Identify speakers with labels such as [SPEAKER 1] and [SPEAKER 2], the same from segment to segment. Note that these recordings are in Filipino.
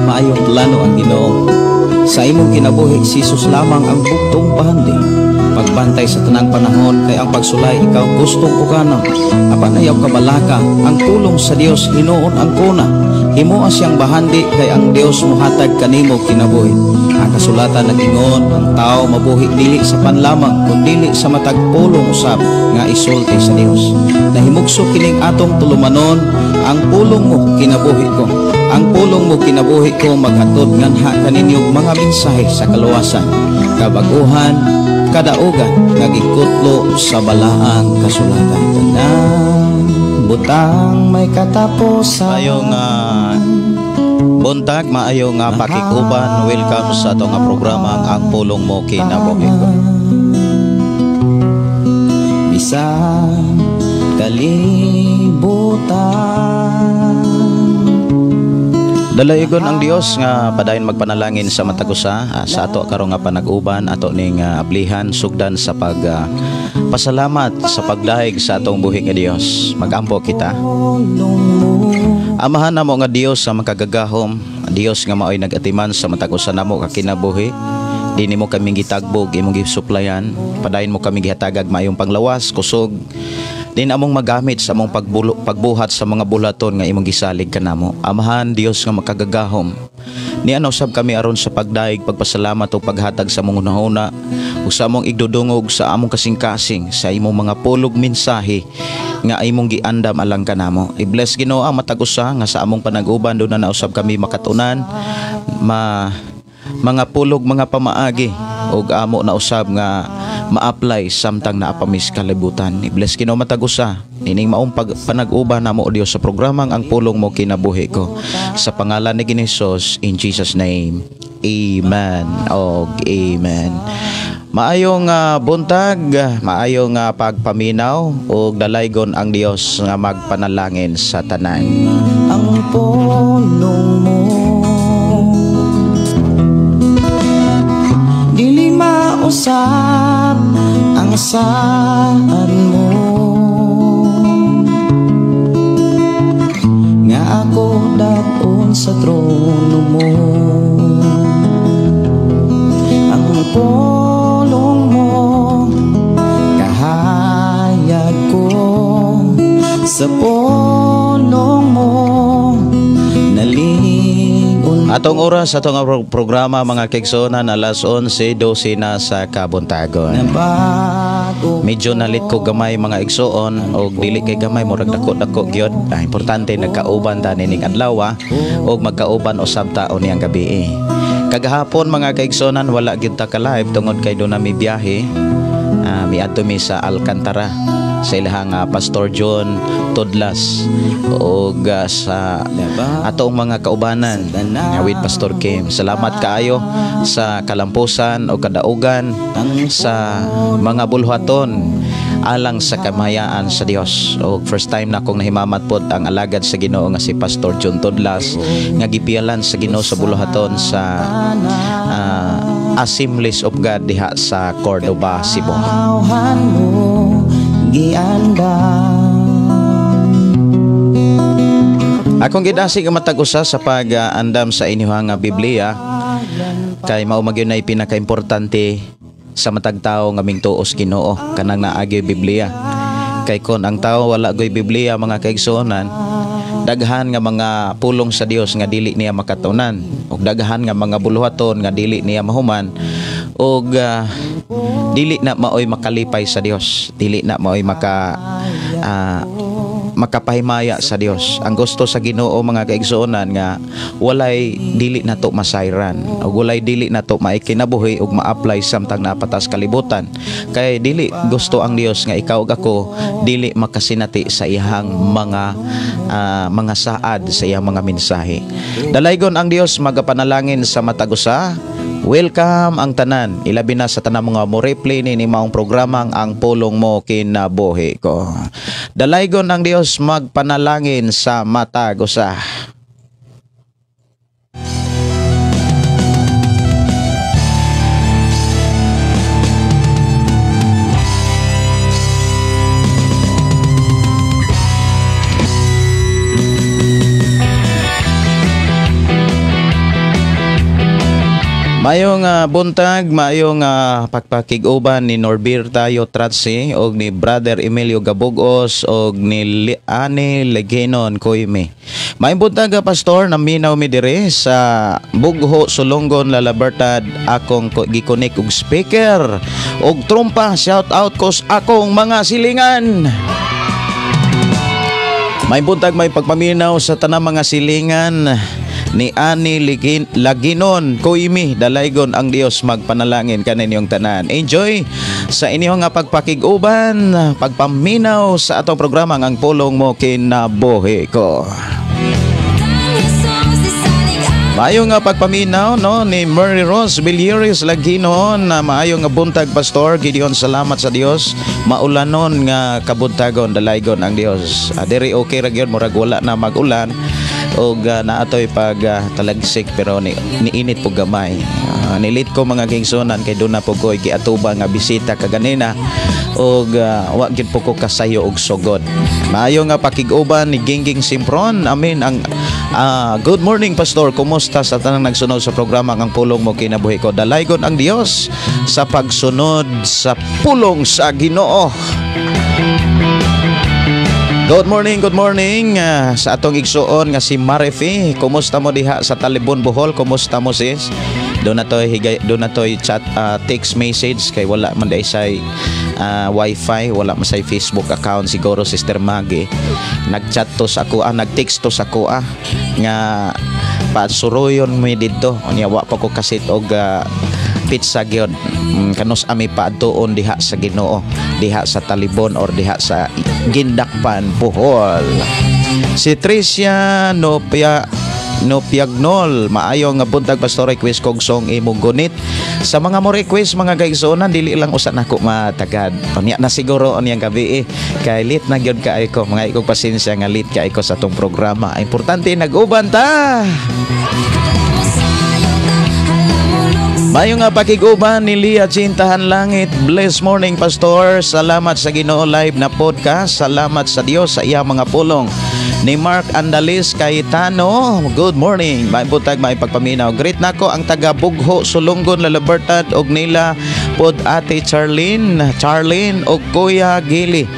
[SPEAKER 1] maayong plano ang Ginoo. Sa imong kinabuhi si Jesus lamang ang bugtong pahandi. Pagbantay sa tanang panahon kay ang pagsulay ikaw gustong uganam. Apan ayaw kabalaka ang pulong sa Dios hinuon ang kuna. Himuha siyang bahandi kay ang Dios mohatag kanimo kinabuhi. Ang kasulatan nagingon ang tao mabuhi dili sa panlamang kundi sa matag pulong usab nga isulti sa Dios. Nahimugso kining atong tulumanon ang pulong mo kinabuhi ko. Ang pulong mo kinabuhi ko maghatod nganha kaninyong mga mensahe sa kaluwasan, kabaguhan, kadaugan nga gikutlo sa balaang kasulatan. Tanang butang may katapusan.
[SPEAKER 2] Maayong buntag, maayong pakikuban. Welcome sa itong programa ang pulong mo kinabuhi ko.
[SPEAKER 1] Bisang kalibutan.
[SPEAKER 2] Dalaygon ang Dios nga padayon magpanalangin sa matagusa sa ato karon nga panag-uban ato ning ablihan sugdan sa pasalamat sa pagdahig sa atong buhi nga Dios. Magampo kita. Amahan namo nga Dios sa makagagahom, Dios nga maoy nagatiman sa matagusa namo ka kinabuhi. Dini mo kami gitagbog, imong gisuplayan, padayon mo kami gihatagag maayong panglawas, kusog. Din among magamit sa among pagbuhat sa mga bulaton nga imong gisalig kanamo. Amahan Dios nga makagagahom. Niana usab kami aron sa pagdaig, pagpasalamat ug paghatag sa among hunahuna ug sa among igdudungog sa among kasing-kasing sa imong mga pulog mensahe nga imong giandam alang kanamo. I-bless Ginoo ang matag-usa nga sa among panag-uban do na usab kami makatunan mga pulog, mga pamaagi ug amo na usab nga ma-apply samtang naapamis kalibutan. I-bless Ginoo matag-usa nining maong panag-uban namo o Dios sa programang ang pulong mo kinabuhi ko. Sa pangalan ni Hesus, in Jesus name. Amen. Og amen. Maayong buntag, maayong pagpaminaw ug dalaygon ang Dios nga magpanalangin sa tanan.
[SPEAKER 1] Ang pulong mo dili mausap ang saan mo nga ako dakon sa trono mo. Ang pulong mo kahayag ko sa pulong mo nalingon.
[SPEAKER 2] Atong oras sa atong programa mga kigsonan alas 11:12 na sa kabuntagon. Medyo nalit ko gamay mga igsoon o dili kay gamay murag dako-dako gyud. Importante nagkauban ta nining adlaw o magkauban usab ta niyang gabi. Kagahapon mga kaigsonan wala gyud ta ka live tungod kay do na mi biyahe. Miadto mi sa Alcantara sa ilahang Pastor John Todlas o sa atong mga kaubanan with Pastor Kim. Salamat kaayo sa kalampusan o kadaugan sa mga bulhaton alang sa kamayaan sa Dios. O first time na akong nahimamat pod ang alagad sa Ginoo nga si Pastor John Todlas nga gipialan sa Ginoo sa bulhaton sa Assemblies of God diha sa Cordoba, Cebu. Akong gidasig ang matag-usa sa pag-andam sa inyong Biblia kay mao magyud nay pinaka-importante sa matag tawo nga mingtuos Ginoo kanang naagi Biblia. Kay kon ang tawo wala goy Biblia mga kaigsuonan, daghan nga mga pulong sa Dios nga dili niya makatunan ug daghan nga mga buluhaton nga dili niya mahuman ug dili na maoy makalipay sa Dios, dili na maoy makapahimaya sa Dios. Ang gusto sa Ginoo mga kaigsuonan nga walay dili nato masayran ug walay dili nato maikinabuhi ug ma-apply samtang napatas kalibutan. Kay dili gusto ang Dios nga ikaw ug ako dili makasinati sa iyang mga saad sa iyang mga mensahe. Dalaygon ang Dios magapanalangin sa matag-usa. Welcome ang tanan, ilabi na sa tanang mga mo replay ni maong programang ang pulong mo kinabuhi ko. Dalaygon ang Dios magpanalangin sa matag-usa. Mayong buntag, mayong pagpakiguban ni Norberta Yotratsi og ni Brother Emilio Gabugos og ni Ani Legenon Koyme. Mayong buntag pastor na minaw mi dire sa Bugho Sulonggon Lalabertad akong gikunik og speaker og trompa. Shout out ko sa akong mga silingan. May buntag may pagpaminaw sa tanang mga silingan ni Ani Laginon Koymi. Dalaygon ang Dios magpanalangin kaninyong tanan. Enjoy sa inyong pagpakiguban, pagpaminaw sa atong programa ang pulong mo kinabuhi ko. Maayong pagpaminaw no ni Mary Rose Villeris Laginon na maayong buntag pastor Gideon. Salamat sa Dios. Maulanon nga kabuntagon dalaygon ang Dios. Diri okay ra gyud murag wala na magulan og naatoy pag talagsik pero niinit po gamay. Nilit ko mga gingsonan kay doon na po ko giatuba nga bisita kaganina og wa gid po ko kasayo og sugod. Maayo nga pakiguban ni Gingging Simpron. Amen. Ang good morning pastor. Kumusta sa tanang nagsunod sa programa ang pulong mo kinabuhi ko? Dalaygon ang Dios sa pagsunod sa pulong sa Ginoo. Good morning sa atong igsuon nga si Marifi. Kumusta mo diha sa Talibon Bohol? Kumusta mo sis? Doon na to'y chat, text message kay wala man day say wifi, wala man say Facebook account siguro Sister Maggie. Nagchat to sa ako, nagtext to sa ako nga pasuroyon mi didto. Unya wa pa ko kasit og pizza gyud. Kanos ami paadtoon diha sa Ginoo, diha sa Talibon or diha sa Gindakpan Bohol. Si Tricia Nopiagnol, maayo nga buntag pastor, request kog song imong gunit. Sa mga mo request mga gaisonan dili lang usa nako matagad. Unya na siguro unyang gabi kay lit na gyud kaay ko, mga ikog pasensya nga lit kaay ko sa tong programa. Importante nag-uban ta. Mayo nga pakiguban ni Lia Cintahan Langit. Blessed morning pastor. Salamat sa Ginoo live na podcast. Salamat sa Dios sa iya mga pulong. Ni Mark Andalis Cayetano, good morning. May buntag may pagpaminaw. Greet nako ang taga Bugho Sulonggon Lalabertad og nila pod Ate Charlene og Kuya Gili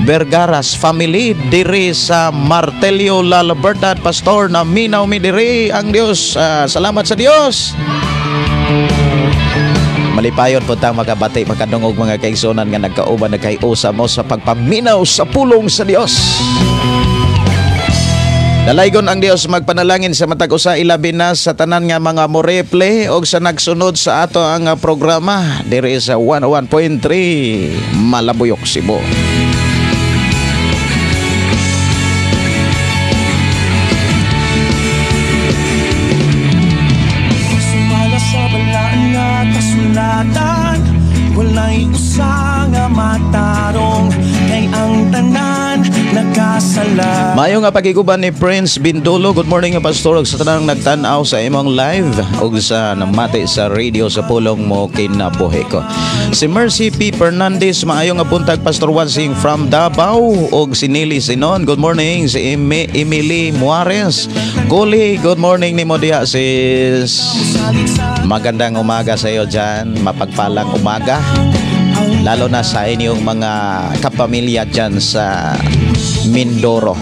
[SPEAKER 2] Vergaras family diri sa Martelio Lalabertad pastor na minaw mi diri ang Dios. Salamat sa Dios. Malipayon po tang makabati makadungog mga kaigsonan nga nagkauban nagkaiusa mo sa pagpaminaw sa pulong sa Dios. Dalaygon ang Dios magpanalangin sa matag usa ilabi na sa tanan nga mga moreple og sa nagsunod sa ato ang programa diri sa 101.3 Malabuyok, Cebu.
[SPEAKER 3] Walay usa nga matarong kay ang tanan nakasala.
[SPEAKER 2] Mayo nga pagiguban ni Prince Bindulo. Good morning pastor og sa tanang nagtan-aw sa imong live og sa namati sa radio sa pulong mo kinabuhi ko. Si Mercy P. Fernandez, maayo nga buntag pastor Wansing from Davao og si Nili Sinon. Good morning si Emily Muarez. Goli, good morning ni mo diha sis. Magandang umaga sa iyo dyan. Mapagpalang umaga. Lalo na sa inyong mga kapamilya dyan sa Mindoro.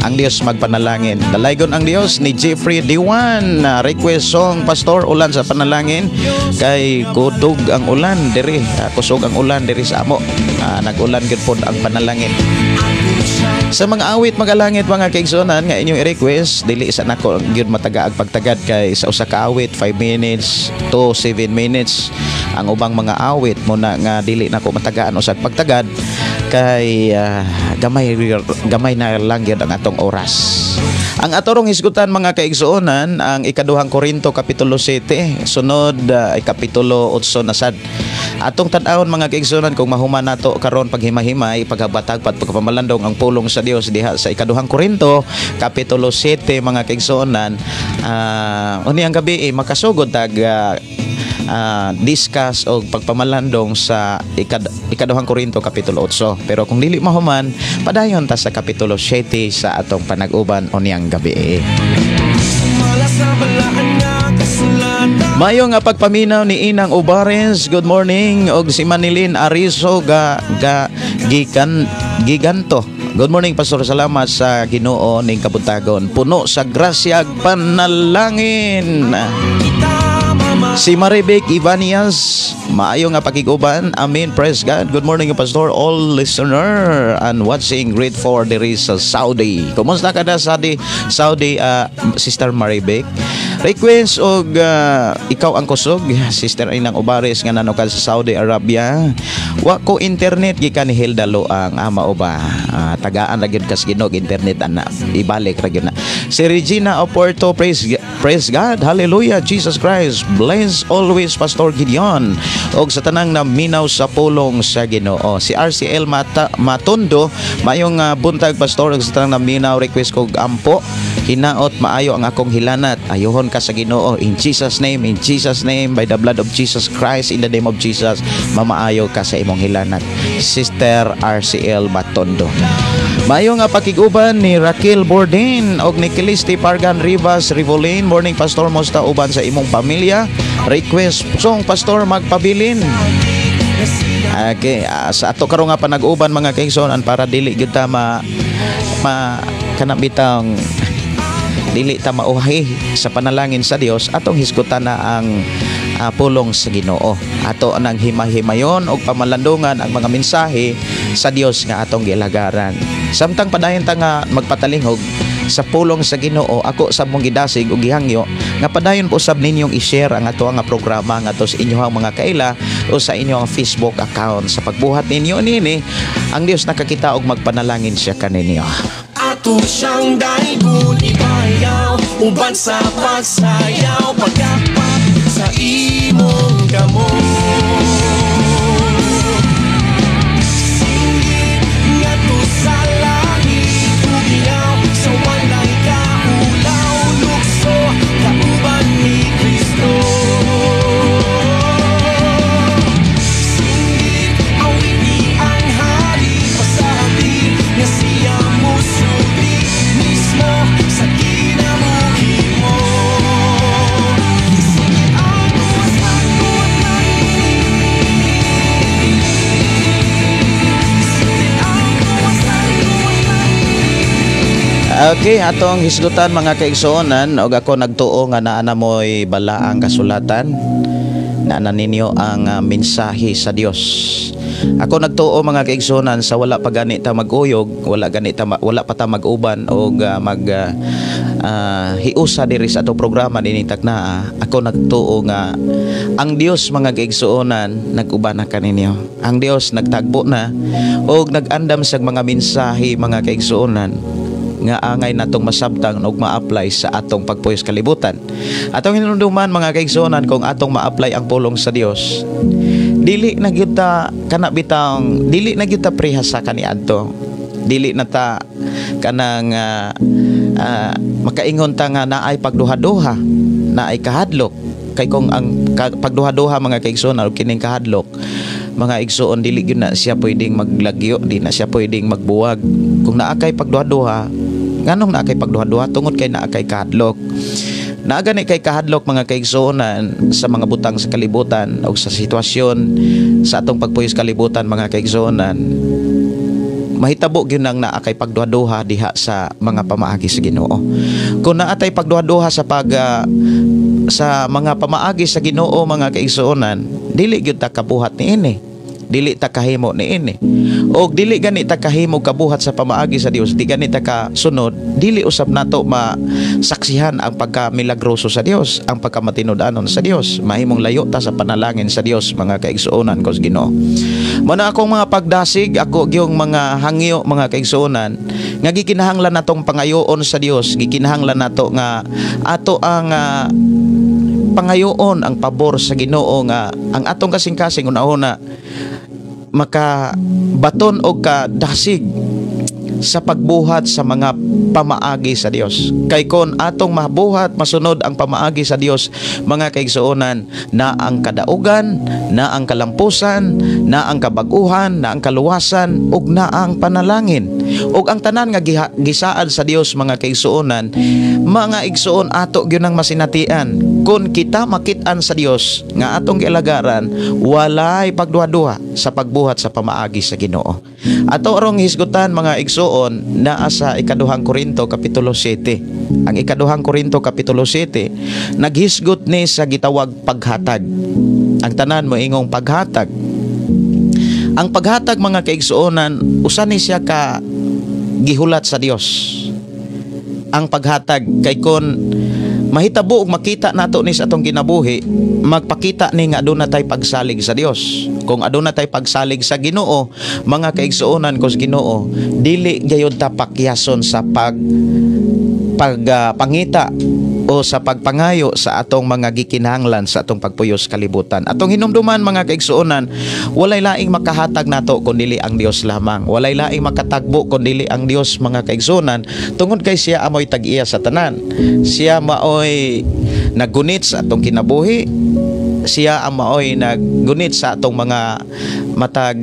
[SPEAKER 2] Ang Diyos magpanalangin. Dalaygon ang Diyos ni Jeffrey Diwan. Request song pastor ulan sa panalangin. Kay kudog ang ulan diri. Kusog ang ulan diri sa amo. Nag-ulan gid pod ang panalangin. Sa mga awit magalangit mga kaigsonan nga inyong i-request dili sa nako gyud mataga ag pagtagad kay sa usa ka awit 5 minutes to 7 minutes ang ubang mga awit mo na nga dili nako matagaan usag pagtagad kay gamay na lang gyud ang atong oras. Ang atorong hisgutan mga kaigsuonan ang ikaduhang Korinto kapitulo 7 sunod ay kapitulo 8 na sad. Atong tan-awon mga kaigsuonan kung mahuman nato karon paghimahimay paghabatag pagpamalandong ang pulong sa Dios diha sa ikaduhang Korinto kapitulo 7 mga kaigsuonan. Uni ang gabi makasugod tag discuss o pagpamalandong sa ikaduhang Korinto kapitulo 8. Pero kung dili mahuman, padayon ta sa kapitulo 7 sa atong panag-uban o niyang gabi.
[SPEAKER 3] Mala sa balaan nga kasulatan
[SPEAKER 2] Mayo nga pagpaminaw ni Inang Ubares, good morning. Og si Manilin Ariso Giganto. Good morning, Pastor. Salamat sa Ginoo ning kabuntagon. Puno sa grasya ag panalangin. Si Maribek Ivanias, maayo nga pakiguban. Amen. Praise God. Good morning, Pastor. All listener and watching great for there is Saudi. Kumusta ka na Saudi, Sister Maribek? Request og ikaw ang kusog, Sister Inang Ubares nga nanukan sa Saudi Arabia. Wa ko internet gikan ni Hilda Loang ama uba. Tagaan ra gyud kas ginog internet ana. Ibalik ra gyud na. Si Regina Oporto, praise God. Hallelujah. Jesus Christ. Bless always Pastor Gideon. Og sa tanang naminaw sa pulong sa Ginoo. Si RCL Matondo, mayong buntag Pastor, og sa tanang naminaw request kog ampo. Hinaot maayo ang akong hilanat. Ayohon ka sa Ginoo in Jesus name, by the blood of Jesus Christ, in the name of Jesus, mamaayo ka sa imong hilanat. Sister RCL Matondo. Mayo nga pakiguban ni Raquel Borden og ni Kilisti Pargan Rivas Rivolin. Morning Pastor, musta uban sa imong pamilya? Request song Pastor magpabilin. Okay, sa ato karon nga panag-uban mga kaigsoon para dili gyud ta kanang bitang dili ta mauhay sa panalangin sa Dios, atong hisgutan na ang pulong sa Ginoo. Ato nang himay-himayon og pamalandungan ang mga mensahe sa Dios nga atong gilagaran. Samtang padayon ta nga magpatalingog sa pulong sa Ginoo, ako sa mong gidasig og gihangyo nga padayon po sab ninyong i-share ang ato nga programa nga sa inyong mga kaila o sa inyong Facebook account. Sa pagbuhat ninyo nini, ang Dios nakakita og magpanalangin siya kaninyo.
[SPEAKER 3] Ato siyang daigon ibayaw, uban sa pagsayaw, pagkapat sa imong gamot. Singgit nga to sa langit, tumiyaw sa walay kaulaw, lukso kauban ni Kristo. Singgit awit ni ang hari, pasabi nga siya musubi mismo sa kinabuhi mo. Singgit ang usan kuwat na
[SPEAKER 2] Okay, atong hisgutan mga kaigsuonan, og ako nagtuo nga naa na mo'y balaang kasulatan na ninyo ang mensahe sa Dios. Ako nagtuo mga kaigsuonan sa wala pa gani ta maguyog, wala pa ta mag-uban og hiusa diri sa atong programa dinhi takna. Ako nagtuo nga ang Dios mga kaigsuonan nag-uban na kaninyo. Ang Dios nagtagbo na og nag-andam sa mga mensahe mga kaigsuonan nga angay natong masabtang og ma-apply sa atong pagpuyos kalibutan. Atong hinumduman mga kaigsuonan kung atong ma-apply ang pulong sa Dios, dili na gyud ta kana bitang dili na gyud ta prihasa kaniadto. Dili na ta kanang makaingon ta nga naay pagduha-duha, naay kahadlok. Kay kung ang pagduha-duha mga kaigsuonan og kining kahadlok, mga igsuon dili gyud na siya pwedeng maglagyo, di na siya pwedeng magbuwag. Kung naa kay pagduha-duha, nganong naa kay pagduha-duha tungod kay naa kay kahadlok. Naa gani kay kahadlok mga kaigsuonan sa mga butang sa kalibutan o sa sitwasyon sa atong pagpuyos kalibutan mga kaigsuonan. Mahitabo gyud nang naa kay pagduha-duha diha sa mga pamaagi sa Ginoo. Kung naa tay pagduha-duha sa mga pamaagi sa Ginoo mga kaigsuonan, dili gyud ta kabuhat niini. Dili ta kahimo niini. Og dili gani ta kahimo kabuhat sa pamaagi sa Dios, di gani ta kasunod, dili usab nato masaksihan ang pagkamiligroso sa Dios, ang pagkamatinud-anon sa Dios. Mahimong layo ta sa panalangin sa Dios mga kaigsuonan ko sa Ginoo. Muna akong mga pagdasig, ako gyung mga hangyo mga kaigsuonan nga gikinahanglan natong pangayoon sa Dios, gikinahanglan nato nga ato ang pangayoon ang pabor sa Ginoo nga ang atong kasing-kasing una-una makabaton o kadasig sa pagbuhat sa mga pamaagi sa Dios. Kay kon atong mabuhat masunod ang pamaagi sa Dios mga kaigsuonan, na ang kadaugan, na ang kalampusan, na ang kabaguhan, na ang kaluwasan, ug na ang panalangin. Ug ang tanan nga gisaad sa Dios mga kaigsuonan, mga igsuon ato gyud ang masinatian. Kung kita makit-an sa Dios nga atong gialagaran, walay pagduha-duha sa pagbuhat sa pamaagi sa Ginoo. Ato rong hisgutan mga igsuon naa sa ikaduhang Korinto kapitulo 7. Ang ikaduhang Korinto kapitulo 7 naghisgot ni sa gitawag paghatag. Ang tanan mo ingong paghatag. Ang paghatag mga kaigsuonan, usa ni siya ka gihulat sa Dios. Ang paghatag kay kon mahitabo ug makita nato ni sa atong kinabuhi, magpakita ni nga aduna tay pagsalig sa Dios. Kung aduna tay pagsalig sa Ginoo, mga kaigsuonan ko sa Ginoo, dili gayud ta pakyason sa pangita o sa pagpangayo sa atong mga gikinahanglan sa atong pagpuyos kalibutan. Atong hinumduman mga kaigsuonan, walay laing makahatag nato kun dili ang Dios lamang. Walay laing makatagbo kun dili ang Dios mga kaigsuonan, tungod kay siya amoy tag-iya sa tanan. Siya maoy naggunit sa atong kinabuhi. Siya ang maoy naggunit sa atong mga matag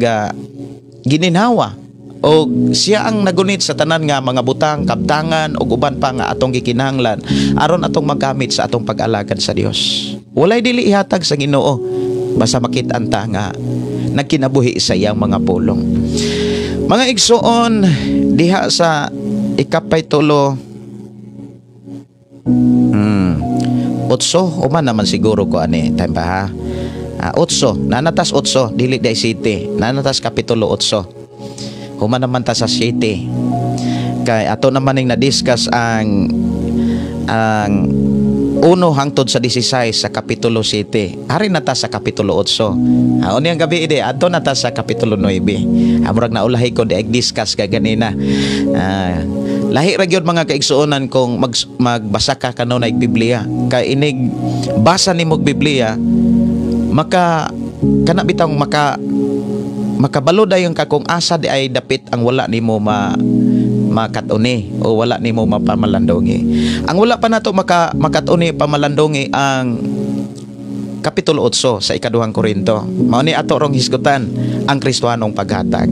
[SPEAKER 2] gininhawa. O siya ang nagunit sa tanan nga mga butang, kabtangan o uban pa nga atong gikinahanglan aron atong magamit sa atong pag-alagad sa Dios. Walay dili ihatag sa Ginoo basta makit-an ta nga nagkinabuhi sa iyang mga pulong. Mga igsuon diha sa ikapitulo 8 uman naman siguro ko ani time pa ha. 8 nanatas 8 dili day city nanatas kapitulo 8. Human naman ta sa city. Kay ato naman ning na-discuss ang 1 hangtod sa 16 sa kapitulo 7. Ari na ta sa kapitulo 8. Oni ang gabi ide ato na ta sa kapitulo 9. Murag na ulahi ko di discuss ka ganina. Lahi ra gyud mga kaigsuonan kung magbasa ka kanunay Biblia. Kay inig basa nimo Biblia maka kana bitang makabalo dayon ka kung asa di ay dapit ang wala nimo makatuni o wala nimo mapamalandongi. Ang wala pa nato makatuni pamalandongi ang kapitulo 8 sa ikaduhang Korinto. Mao ni ato rong hisgutan ang Kristohanong paghatag.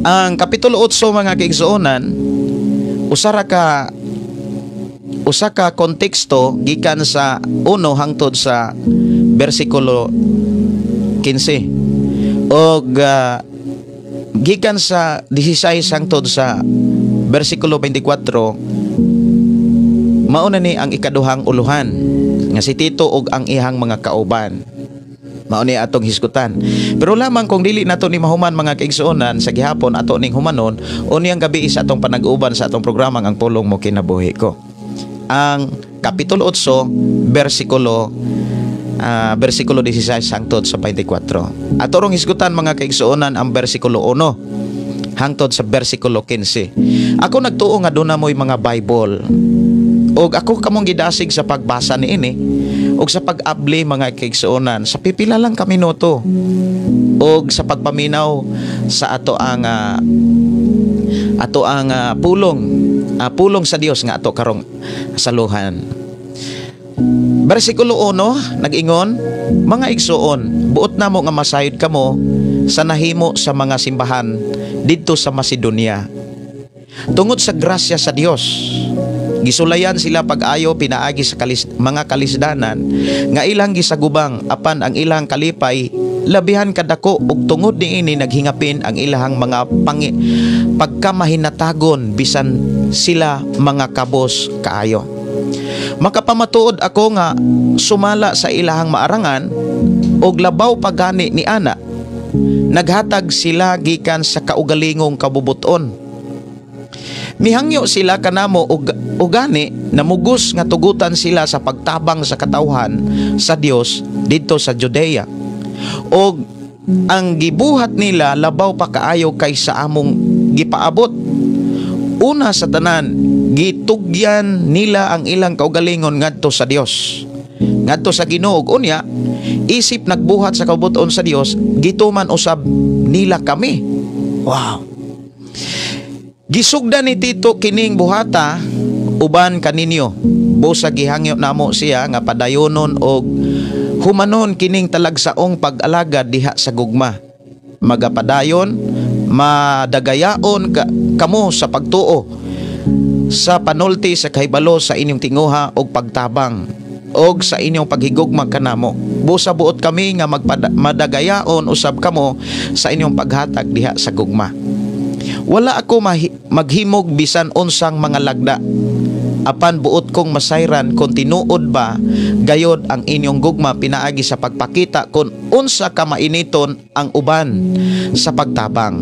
[SPEAKER 2] Ang kapitulo 8 mga kaigsuonan usa ka konteksto gikan sa 1 hangtod sa bersikulo 15. Og gikan sa 16 hangtod sa bersikulo 24 mao na ni ang ikaduhang uluhan nga si Tito og ang ihang mga kauban. Mao ni atong hisgutan. Pero lamang kung dili nato ni mahuman mga kaigsuonan sa gihapon ato ning humanon uni ang gabi sa atong panag-uban sa atong programa ang pulong mo kinabuhi ko. Ang kapitulo 8 bersikulo 16 hangtod sa 24. Ato rong hisgutan mga kaigsuonan ang bersikulo 1 hangtod sa bersikulo 15. Ako nagtuo nga doon na mo'y mga Bible. Og ako kamong gidasig sa pagbasa niini og sa pag-abli mga kaigsuonan sa pipila lang ka minuto. Og sa pagpaminaw sa ato ang pulong sa Dios nga ato karong saluhan. Bersikulo 1 nag-ingon, mga igsuon, buot namo nga masayod kamo sa nahimo sa mga simbahan didto sa Macedonia. Tungod sa grasya sa Dios, gisulayan sila pag-ayo pinaagi sa mga kalisdanan nga ilang gisagubang apan ang ilang kalipay labihan kadako ug tungod niini naghingapin ang ilahang mga pagkamahinatagon bisan sila mga kabos kaayo. Makapamatuod ako nga sumala sa ilahang maarangan og labaw pagani ni ana. Naghatag sila gikan sa kaugalingong kabubuton. Mihangyo sila kanamo og gani namugos nga tugutan sila sa pagtabang sa katawhan sa Dios didto sa Judea. Og ang gibuhat nila labaw pa kaayo kaysa among gipaabot. Una sa tanan, gitugyan nila ang ilang kaugalingon ngadto sa Dios, ngadto sa Ginoo. Unya isip nagbuhat sa kabuton sa Dios, gituman usab nila kami. Wow. Gisugda ni Tito kining buhata uban kaninyo. Busa gihangyo namo siya nga padayonon og humanon kining talagsaong pag-alagad diha sa gugma. magapadayon, madagayaon kamo sa pagtuo, sa panulti sa kahibalo sa inyong tinguha og pagtabang, og sa inyong paghigugma kanamo. Busa buot kami nga madagayaon usab kamo sa inyong paghatag diha sa gugma. Wala ako maghimog bisan unsang mga lagda, apan buot kong masayran kung tinuod ba gayod ang inyong gugma pinaagi sa pagpakita kung unsa ka mainiton ang uban sa pagtabang.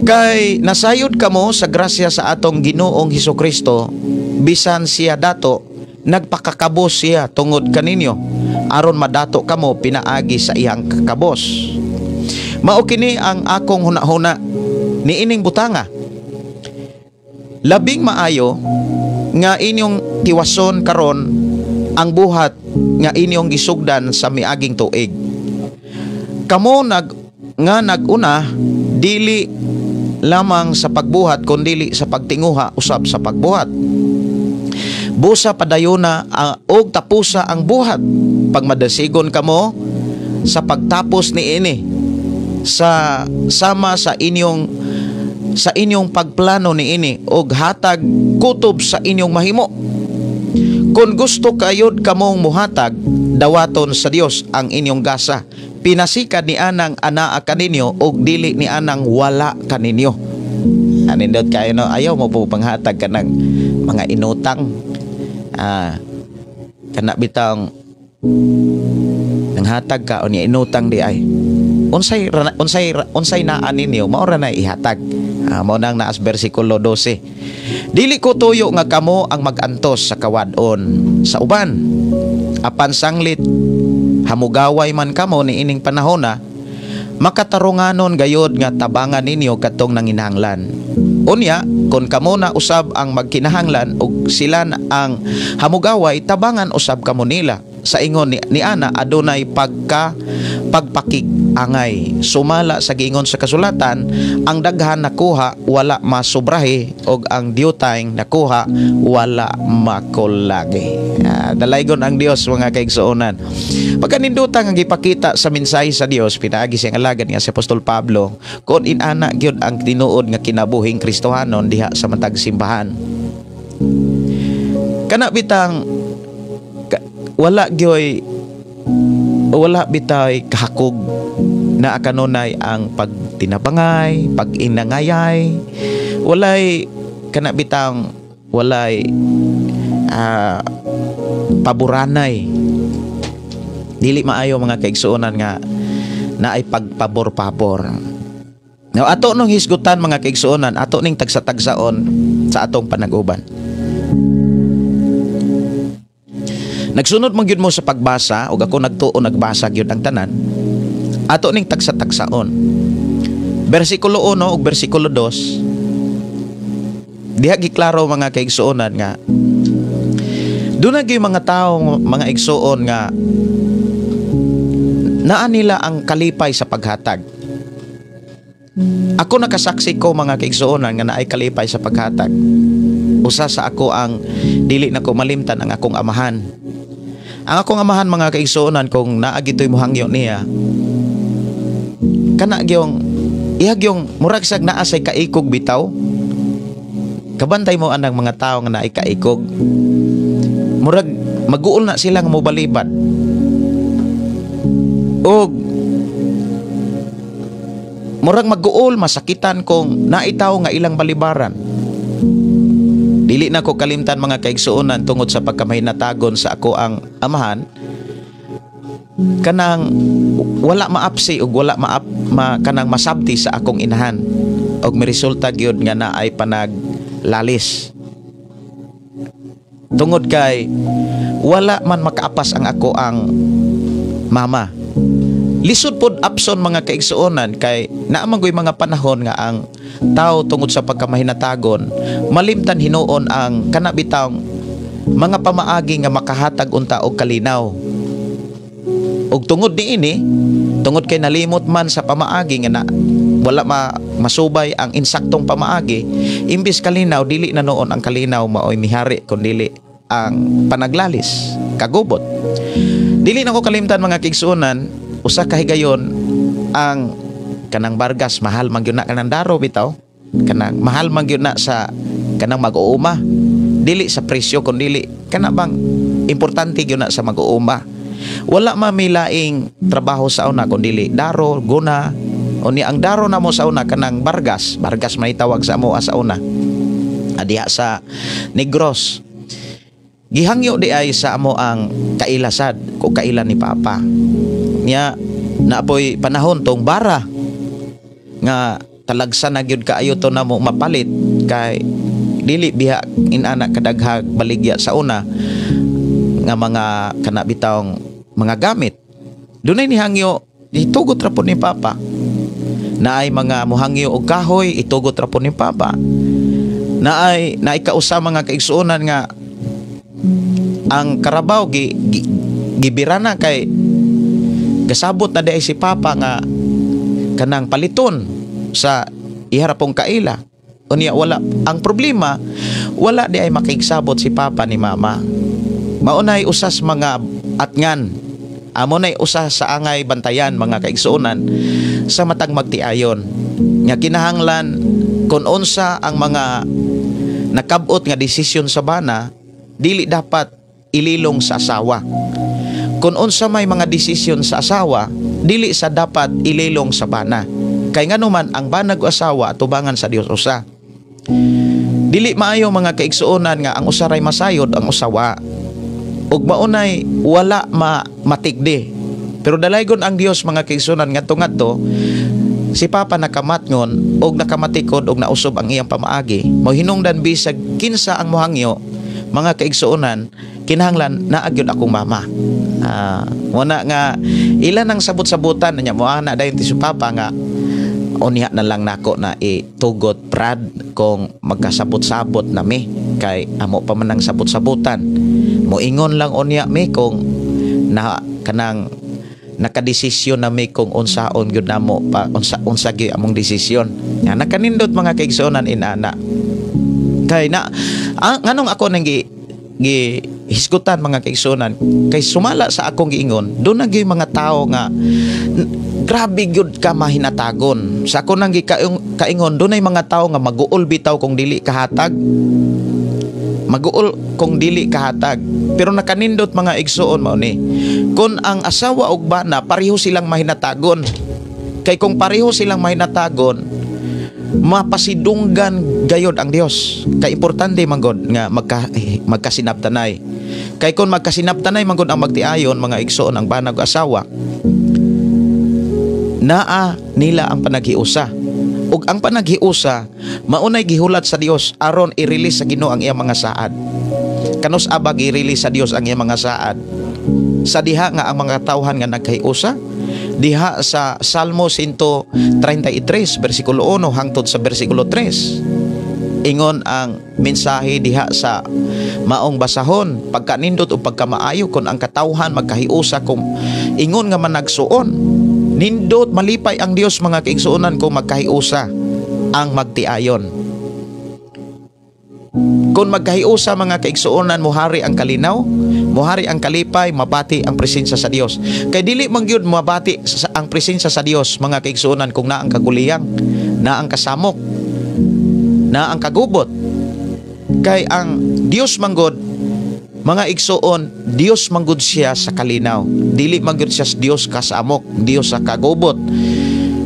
[SPEAKER 2] Kay nasayod kamo sa grasya sa atong Ginoong Hesukristo, bisan siya dato nagpakakabos siya tungod kaninyo, aron madato kamo pinaagi sa iyang kakabos. Mao kini ang akong hunahuna niining butanga. Labing maayo nga inyong tiwason karon ang buhat nga inyong gisugdan sa miaging tuig. Kamo naguna dili lamang sa pagbuhat kundi sa pagtinguha usab sa pagbuhat. Busa padayona og tapusa ang buhat pagmadasigon kamo sa pagtapos niini sa sama sa inyong pagplano niini og hatag kutob sa inyong mahimo. Kung gusto kayod kamong muhatag, dawaton sa Dios ang inyong gasa. Pinasikad ni anang anaa kaninyo og dili ni anang wala kaninyo. Anindot kayo no, ayaw mo po panghatag ka ng mga inutang. Kana bitang nanghatag ka o niya inutang di ay. Unsay naa ninyo mao ra na ihatag. Mao nang naas bersikulo 12. Dili ko tuyo nga kamo ang magantos sa kawadon sa uban. Apan sanglit hamugaway man kamo ni ining panahona, makatarunganon gayod nga tabangan ninyo katong nanginahanglan. Unya, kung kamo na usab ang magkinahanglan ug sila ang hamugaway, tabangan usab kamo nila. Sa ingon ni ana adunay pagpakig-angay. Sumala sa giingon sa kasulatan, ang daghan nakuha wala masubrahe og ang diyutayng nakuha wala makulagi. Dalaygon ang Dios mga kaigsuonan. Pagkanindutan ang gipakita sa mensahe sa Dios pinaagi siyang alagad nga si Apostol Pablo kun inana gyud ang tinuod nga kinabuhing Kristohanon diha sa matag simbahan. Kana bitang wala bitay kahakog na kanunay ang pagtinabangay, pag-inangayay, walay kana bitang walay paboranay. Dili maayo mga kaigsuonan nga naay pagpabor-pabor. Now ato nung hisgutan mga kaigsuonan, ato ning tagsa-tagsaon sa atong panag-uban. Nagsunod man gyud mo sa pagbasa ug ako nagtuo nagbasa gyud ang tanan. Ato ning tagsa-tagsaon. Bersikulo 1 ug bersikulo 2. Diha giklaro mga kaigsuonan nga dunay gyud mga tawo mga igsuon nga naa nila ang kalipay sa paghatag. Ako nakasaksi ko mga kaigsuonan nga naay kalipay sa paghatag. Usa sa ako ang dili na ko malimtan ang akong amahan. Ang akong amahan mga kaigsuonan kung naagitoy mo hangyo niya, kana gyong ihagyong murag sag naa say kaikog bitaw. Kabantay mo anang mga tao nga naay kaikog. Murag maguol na sila nga mobalibad. Og murag maguol masakitan kung naay tawo nga ilang balibaran. Dili na ko kalimtan mga kaigsuonan tungod sa pagkamahinatagon sa ako ang amahan kanang wala maapsi ug wala kanang masabti sa akong inahan og miresulta gyud nga naay panaglalis tungod kay wala man makaapas ang ako ang mama. Lisod pod apson mga kaigsuonan kay naamang goy mga panahon nga ang tao tungod sa pagkamahinatagon malimtan hinuon ang kanabitang mga pamaagi nga makahatag unta og kalinaw. Og tungod niini, tungod kay nalimot man sa pamaagi nga wala masubay ang insaktong pamaagi, imbis kalinaw dili na noon ang kalinaw maoy mihari kun dili ang panaglalis, kagubot. Dili na ko kalimtan mga kaigsuonan, usa ka higayon ang kanang Vargas mahal man gyud na kanang daro bitaw, kanang mahal man gyud na sa kanang mag-uuma, dili sa presyo kun dili kana bang importante gyud na sa mag-uuma. Wala mamilaing trabaho sa una kun dili daro guna. Oni ang daro na mo sa una kanang Vargas man itawag sa amo sa una, adiha sa Negros. Gihangyo di ay sa amo ang kailasad ko kailan ni Papa nya naapoy panahon tong bara nga talagsa na gyud kaayo to na mo mapalit kay dili biha inana kadaghag baligya sa una nga mga kanabitawng mga gamit. Dunay ni hangyo itugot ra po ni Papa na ay mga muhangyo og kahoy, itugot ra po ni Papa na ay kausa mga kaigsuonan nga ang Carabao gibirana kay gasabot na day si Papa nga kanang paliton sa iharapong kaila. Unya wala ang problema, wala di ay makigsabot si Papa ni Mama. Maunay usas mga atngan, amo nay usa sa angay bantayan mga kaigsuonan sa matag magtiayon nga kinahanglan kun unsa ang mga nakabot nga desisyon sa bana dili dapat ililong sa asawa. Kung unsa may mga desisyon sa asawa, dili sa dapat ililong sa bana. Kay nganuman ang banag asawa tubangan sa Dios usa. Dili maayo mga kaigsuonan nga ang usaray masayod ang usawa. Ug maunay wala matikdi. Pero dalaygon ang Dios mga kaigsuonan ngadto-ngadto si Papa nakamatngon og nakamatikod og nausob ang iyang pamaagi. Mao hinungdan bisag kinsa ang mohangyo mga kaigsuonan kinahanglan naagyod akong mama. Wala nga ilan ang sabot-sabutan niya mo ana dayon ti si Papa nga unya na lang nako na itugot Brad kung magkasabot-sabot na mi kay amo pa man ang sabot-sabutan. Moingon lang unya mi kung na kanang nakadesisyon na mi kung unsaon gyud namo pa unsa gyud among desisyon. Nga nakanindot mga kaigsuonan inana. Kay na nganong ako nang hisgutan mga kaigsuonan kay sumala sa akong giingon doon na gyud mga tao nga grabe gyud ka mahinatagon sa ako nang kaingon doon ay mga tao nga maguol bitaw kung dili kahatag, maguol kung dili kahatag. Pero nakanindot mga igsuon mao ni kun ang asawa ug bana pareho silang mahinatagon, kay kung pareho silang mahinatagon mapasidunggan gayod ang Dios. Kay importante man gud nga magkasinabtanay. Kay kung magkasinabtanay man gud ang magtiayon mga igsoon ang banag asawa, naa nila ang panaghiusa. Ug ang panaghiusa maunay gihulat sa Dios aron i-release sa Ginoo ang iyang mga saad. Kanus abag i-release sa Dios ang iyang mga saad? Sa diha nga ang mga tawhan nga naghiusa diha sa Salmo 133 versikulo 1 hangtod sa versikulo 3. Ingon ang mensahe diha sa maong basahon pagkanindot o pagkamaayo kon ang katawhan magkahiusa kung ingon nga managsuon nindot malipay ang Dios mga kaigsuonan kung magkahiusa ang magtiayon. Kung magkahiusa mga kaigsuonan muhari ang kalinaw, muhari ang kalipay, mabati ang presensya sa Dios. Kay dili man gyud mabati ang presensya sa Dios mga kaigsuonan kung naa ang kaguliyang, naa ang kasamok, naa ang kagubot. Kay ang Dios manggod mga igsuon, Dios manggod siya sa kalinaw. Dili manggod siya Dios kasamok, Dios sa kagubot.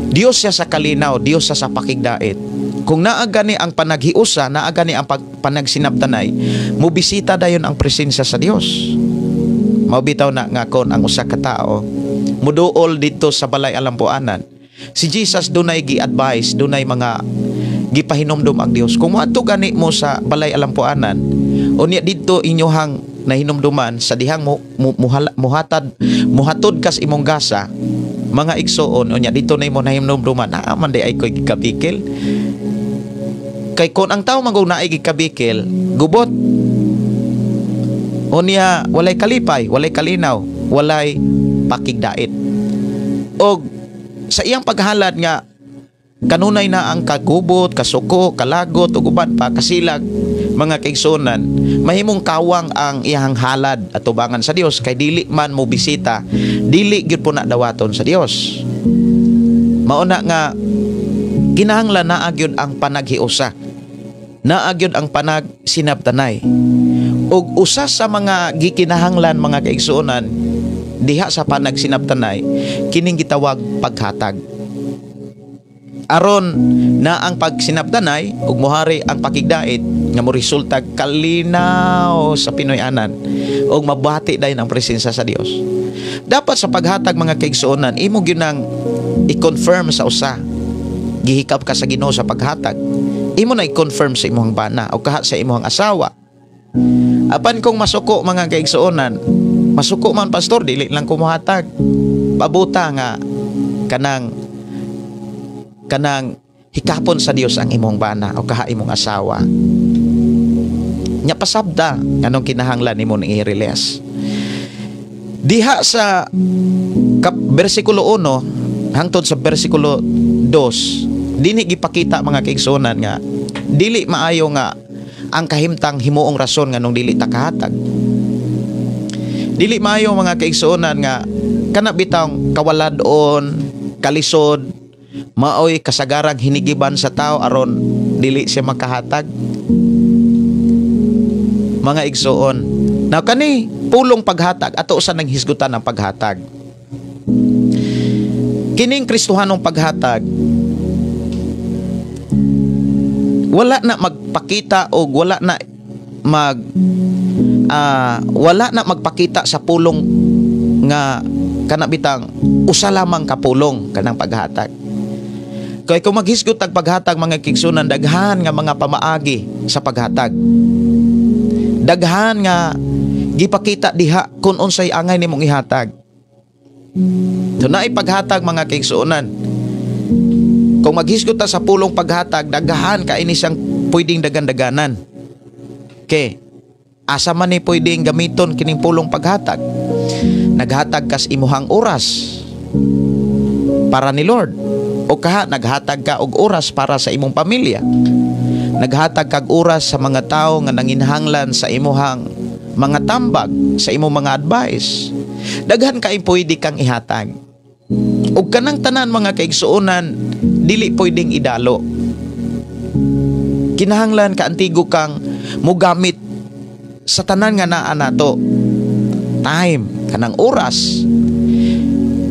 [SPEAKER 2] Dios siya sa kalinaw, Dios siya sa pakigdait. Kung naa gani ang panaghiusa, naa gani ang panagsinabtanay, mubisita dayon ang presensya sa Dios. Mabitaw na nga kon ang usa ka tao muduol dito sa balay alampuanan. Si Jesus dunay gi-advise, dunay mga gipahinomdom ang Dios. Kung moadto gani mo sa balay alampuanan, unya dito inyohang nahinomduman sa dihang muhatod kas imong gasa, mga igsoon unya dito na imo nahinomduman, man day ay koy gikabikil. Kay kon ang tao magug naay gikabikil, gubot. Unya walay kalipay, walay kalinaw, walay pakigdait. Og sa iyang paghalad nga kanunay na ang kagubot, kasuko, kalagot ug uban pa kasilag mga kaigsuonan, mahimong kawang ang iyang halad at tubangan sa Dios kay dili man mo bisita, dili gyud po na dawaton sa Dios. Mauna nga kinahanglan naa gyud ang panaghiusa. Naa gyud ang panagsinabtanay. Ug usa sa mga gikinahanglan mga kaigsuonan diha sa panagsinabtanay kining gitawag paghatag. Aron na ang pagsinabtanay ug mohari ang pakigdait nga moresulta kalinaw sa Pinoy-anan ug mabati dayon ang presensya sa Dios. Dapat sa paghatag mga kaigsuonan imo gyud nang i-confirm sa usa. Gihikap ka sa Ginoo sa paghatag. Imo na i-confirm sa imong bana o kaha sa imong asawa. Apan kung masuko mga kaigsuonan, masuko man pastor dili lang ko mohatag. Pabuta nga kanang hikapon sa Dios ang imong bana o kaha imong asawa. Nya pasabda anong kinahanglan nimo ning i-release. Diha sa bersikulo 1 hangtod sa bersikulo 2 dinhi gipakita mga kaigsuonan nga dili maayo nga ang kahimtang himuong rason nga nung dili ta kahatag. Dili maayo mga kaigsuonan nga kana bitang kawaladon, kalisod, maoy kasagarang hinigiban sa tao aron dili siya makahatag. Mga igsuon, now kani pulong paghatag ato sa nang hisgutan ng paghatag. Kining Kristohanong paghatag wala na magpakita o wala na magpakita sa pulong nga kanabitang usa lamang kapulong kanang paghatag. Kay kung maghisgot tag paghatag mga kigsunan daghan nga mga pamaagi sa paghatag. Daghan nga gipakita diha kung unsay angay nimong ihatag. Dunay paghatag mga kigsunan. Kung maghisgot ta sa pulong paghatag, daghan ka ini siyang pwedeng dagan-daganan. Okay. Asa man ni pwedeng gamiton kining pulong paghatag? Naghatag kas imuhang oras para ni Lord. O kaha naghatag ka og oras para sa imong pamilya. Naghatag kag oras sa mga tao nga nanginhanglan sa imuhang mga tambag, sa imong mga advice. Daghan kay pwede kang ihatag. Ug kanang tanan mga kaigsuonan dili pwedeng idalo. Kinahanglan ka antigo kang mogamit sa tanan nga naa nato. Time kanang oras.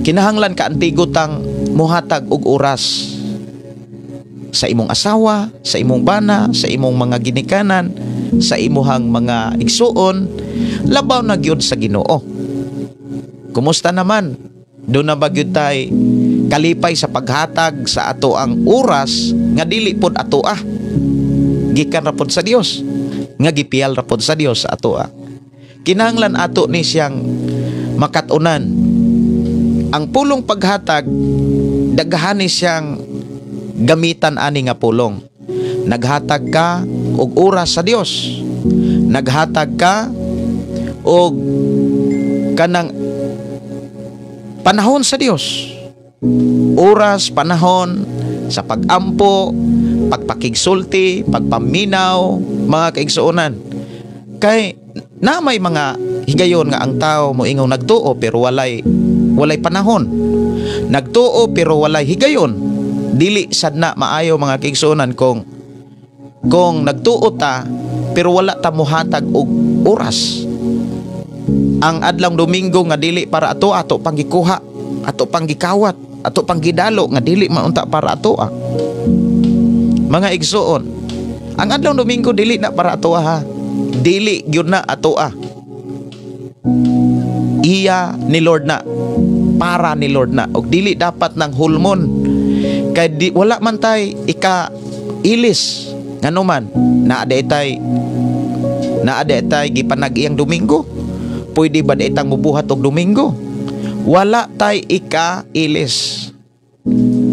[SPEAKER 2] Kinahanglan ka antigo tang mohatag og oras sa imong asawa, sa imong bana, sa imong mga ginikanan, sa imuhang mga igsuon, labaw na gyud sa Ginoo. Kumusta naman? Doon na ba gyud tay kalipay sa paghatag sa ato ang oras nga dili pod ato gikan ra pod sa Dios, nga gipiyal ra pod sa Dios sa ato Kinahanglan ato ni siyang makatunan. Ang pulong paghatag daghan ni siyang gamitan ani nga pulong. Naghatag ka og oras sa Dios. Naghatag ka og kanang panahon sa Dios. Oras, panahon sa pagampo, pagpakigsulti, pagpaminaw, mga kaigsuonan. Kay na may mga higayon nga ang tao moingon nagtuo pero walay panahon. Nagtuo pero walay higayon. Dili sad na maayo mga kaigsuonan kung nagtuo ta pero wala ta mohatag og oras. Ang adlang Domingo nga dili para ato panggikuha, ato panggikawat, ato panggidalo nga dili maunta para ato Mga igsuon, ang adlang Domingo dili na para ato Dili gyud na ato Iya ni Lord na, para ni Lord na, og dili dapat nang hulmon. Kay wala man tay ilis ngano man naa tay gipanag-iyang Domingo. Pwede ba itang mubuhat og Domingo? Wala tay ilis.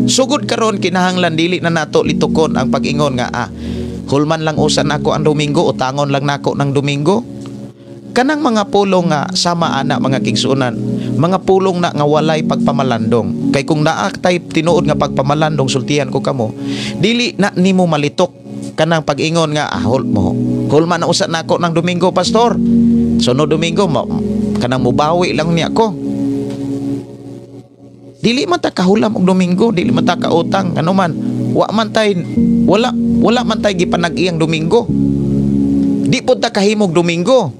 [SPEAKER 2] Sugod karon kinahanglan dili na nato litukon ang pag-ingon nga hulman lang usan ako ang Domingo o tangon lang nako ng Domingo. Kanang mga pulong nga sama ana mga kigsuonan, mga pulong na nga walay pagpamalandong. Kay kung naa tay tinuod nga pagpamalandong sultihan ko kamo, dili na nimo malitok kanang pag-ingon nga hulman na usan nako ng Domingo pastor. Sunod Domingo kanang mubawi lang niya ko. Dili man ta kahulam og Domingo, dili man ta kautang, ano man. Wala man tay gipanag-iyang Domingo. Di po ta kahimog Domingo.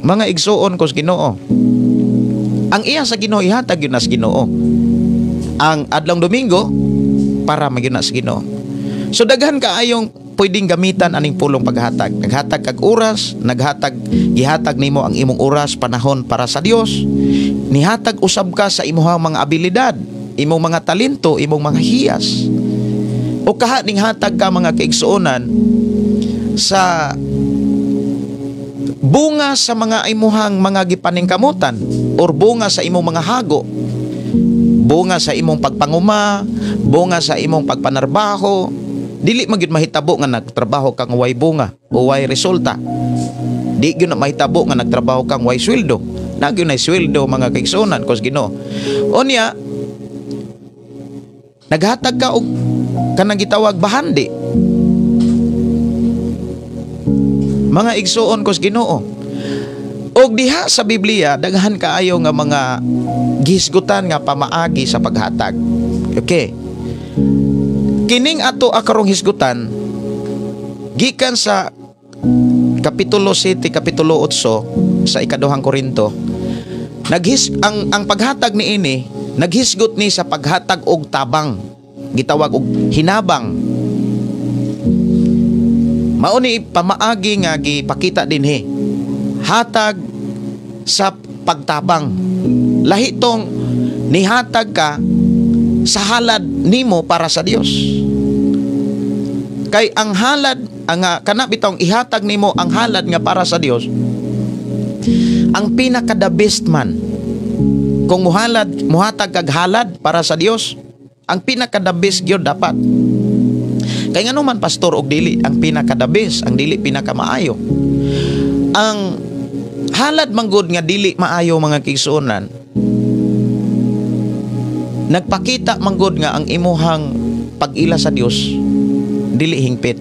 [SPEAKER 2] Mga igsuon ko sa Ginoo. Ang iya sa Ginoo ihatag yun na sa Ginoo. Ang adlong Domingo para magyud na sa Ginoo. So daghan kaayong pwedeng gamitan aning pulong paghatag. Naghatag kag oras, gihatag nimo ang imong oras, panahon para sa Dios. Nihatag usab ka sa imong mga abilidad, imong mga talento, imong mga hiyas. O kaha ning hatag ka mga kaigsuonan sa bunga sa mga imuhang mga gipaningkamutan or bunga sa imong mga hago, bunga sa imong pagpanguma, bunga sa imong pagpanarbaho. Dili man gyud mahitabo nga nagtrabaho kang way bunga o way resulta. Di gyud na mahitabo nga nagtrabaho kang way sweldo. Nagyo na sweldo mga kaigsuonan kos Ginoo. Unya naghatag ka og kanang gitawag bahandi. Mga igsuon kos Ginoo. Og diha sa Biblia daghan kaayo nga mga gihisgutan nga pamaagi sa paghatag. Okay. Kining ato akarong hisgutan gikan sa kapitulo 7, kapitulo 8 sa ikaduhang Korinto. Ang paghatag niini naghisgot ni sa paghatag og tabang, gitawag og hinabang. Mao ni pamaagi nga gipakita dinhi. Hatag sa pagtabang. Lahi tong nihatag ka sa halad nimo para sa Dios. Kay ang halad, kana bitong ihatag nimo ang halad nga para sa Dios, ang pinaka the best man. Kung muhatag kag halad para sa Dios, ang pinaka the best gyud dapat. Kay ngano man pastor og dili ang pinaka the best, ang dili pinaka maayo. Ang halad manggod nga dili maayo mga kaigsuonan, nagpakita manggod nga ang imuhang pag-ila sa Dios dili hingpit.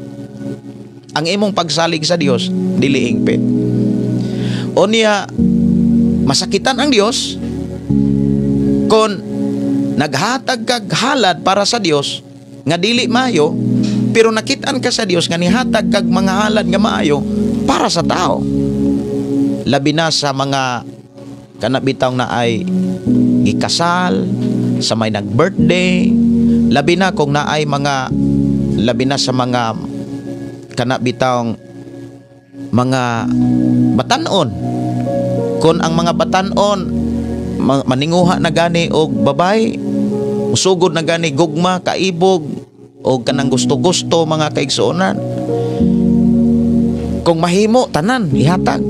[SPEAKER 2] Ang imong pagsalig sa Dios dili hingpit. Unya masakitan ang Dios kon naghatag kag halad para sa Dios nga dili maayo, pero nakitaan ka sa Dios nga nihatag kag mga halad nga maayo para sa tao. Labi na sa mga kanabitaw na ay gikasal, sa may nag-birthday, labi na kung naay labi na sa mga kanabitawng mga batanon. Kung ang mga batanon maninguha na gani og babay, usugod na gani gugma, kaibog o kanang gusto-gusto mga kaigsuonan, kung mahimo tanan ihatag.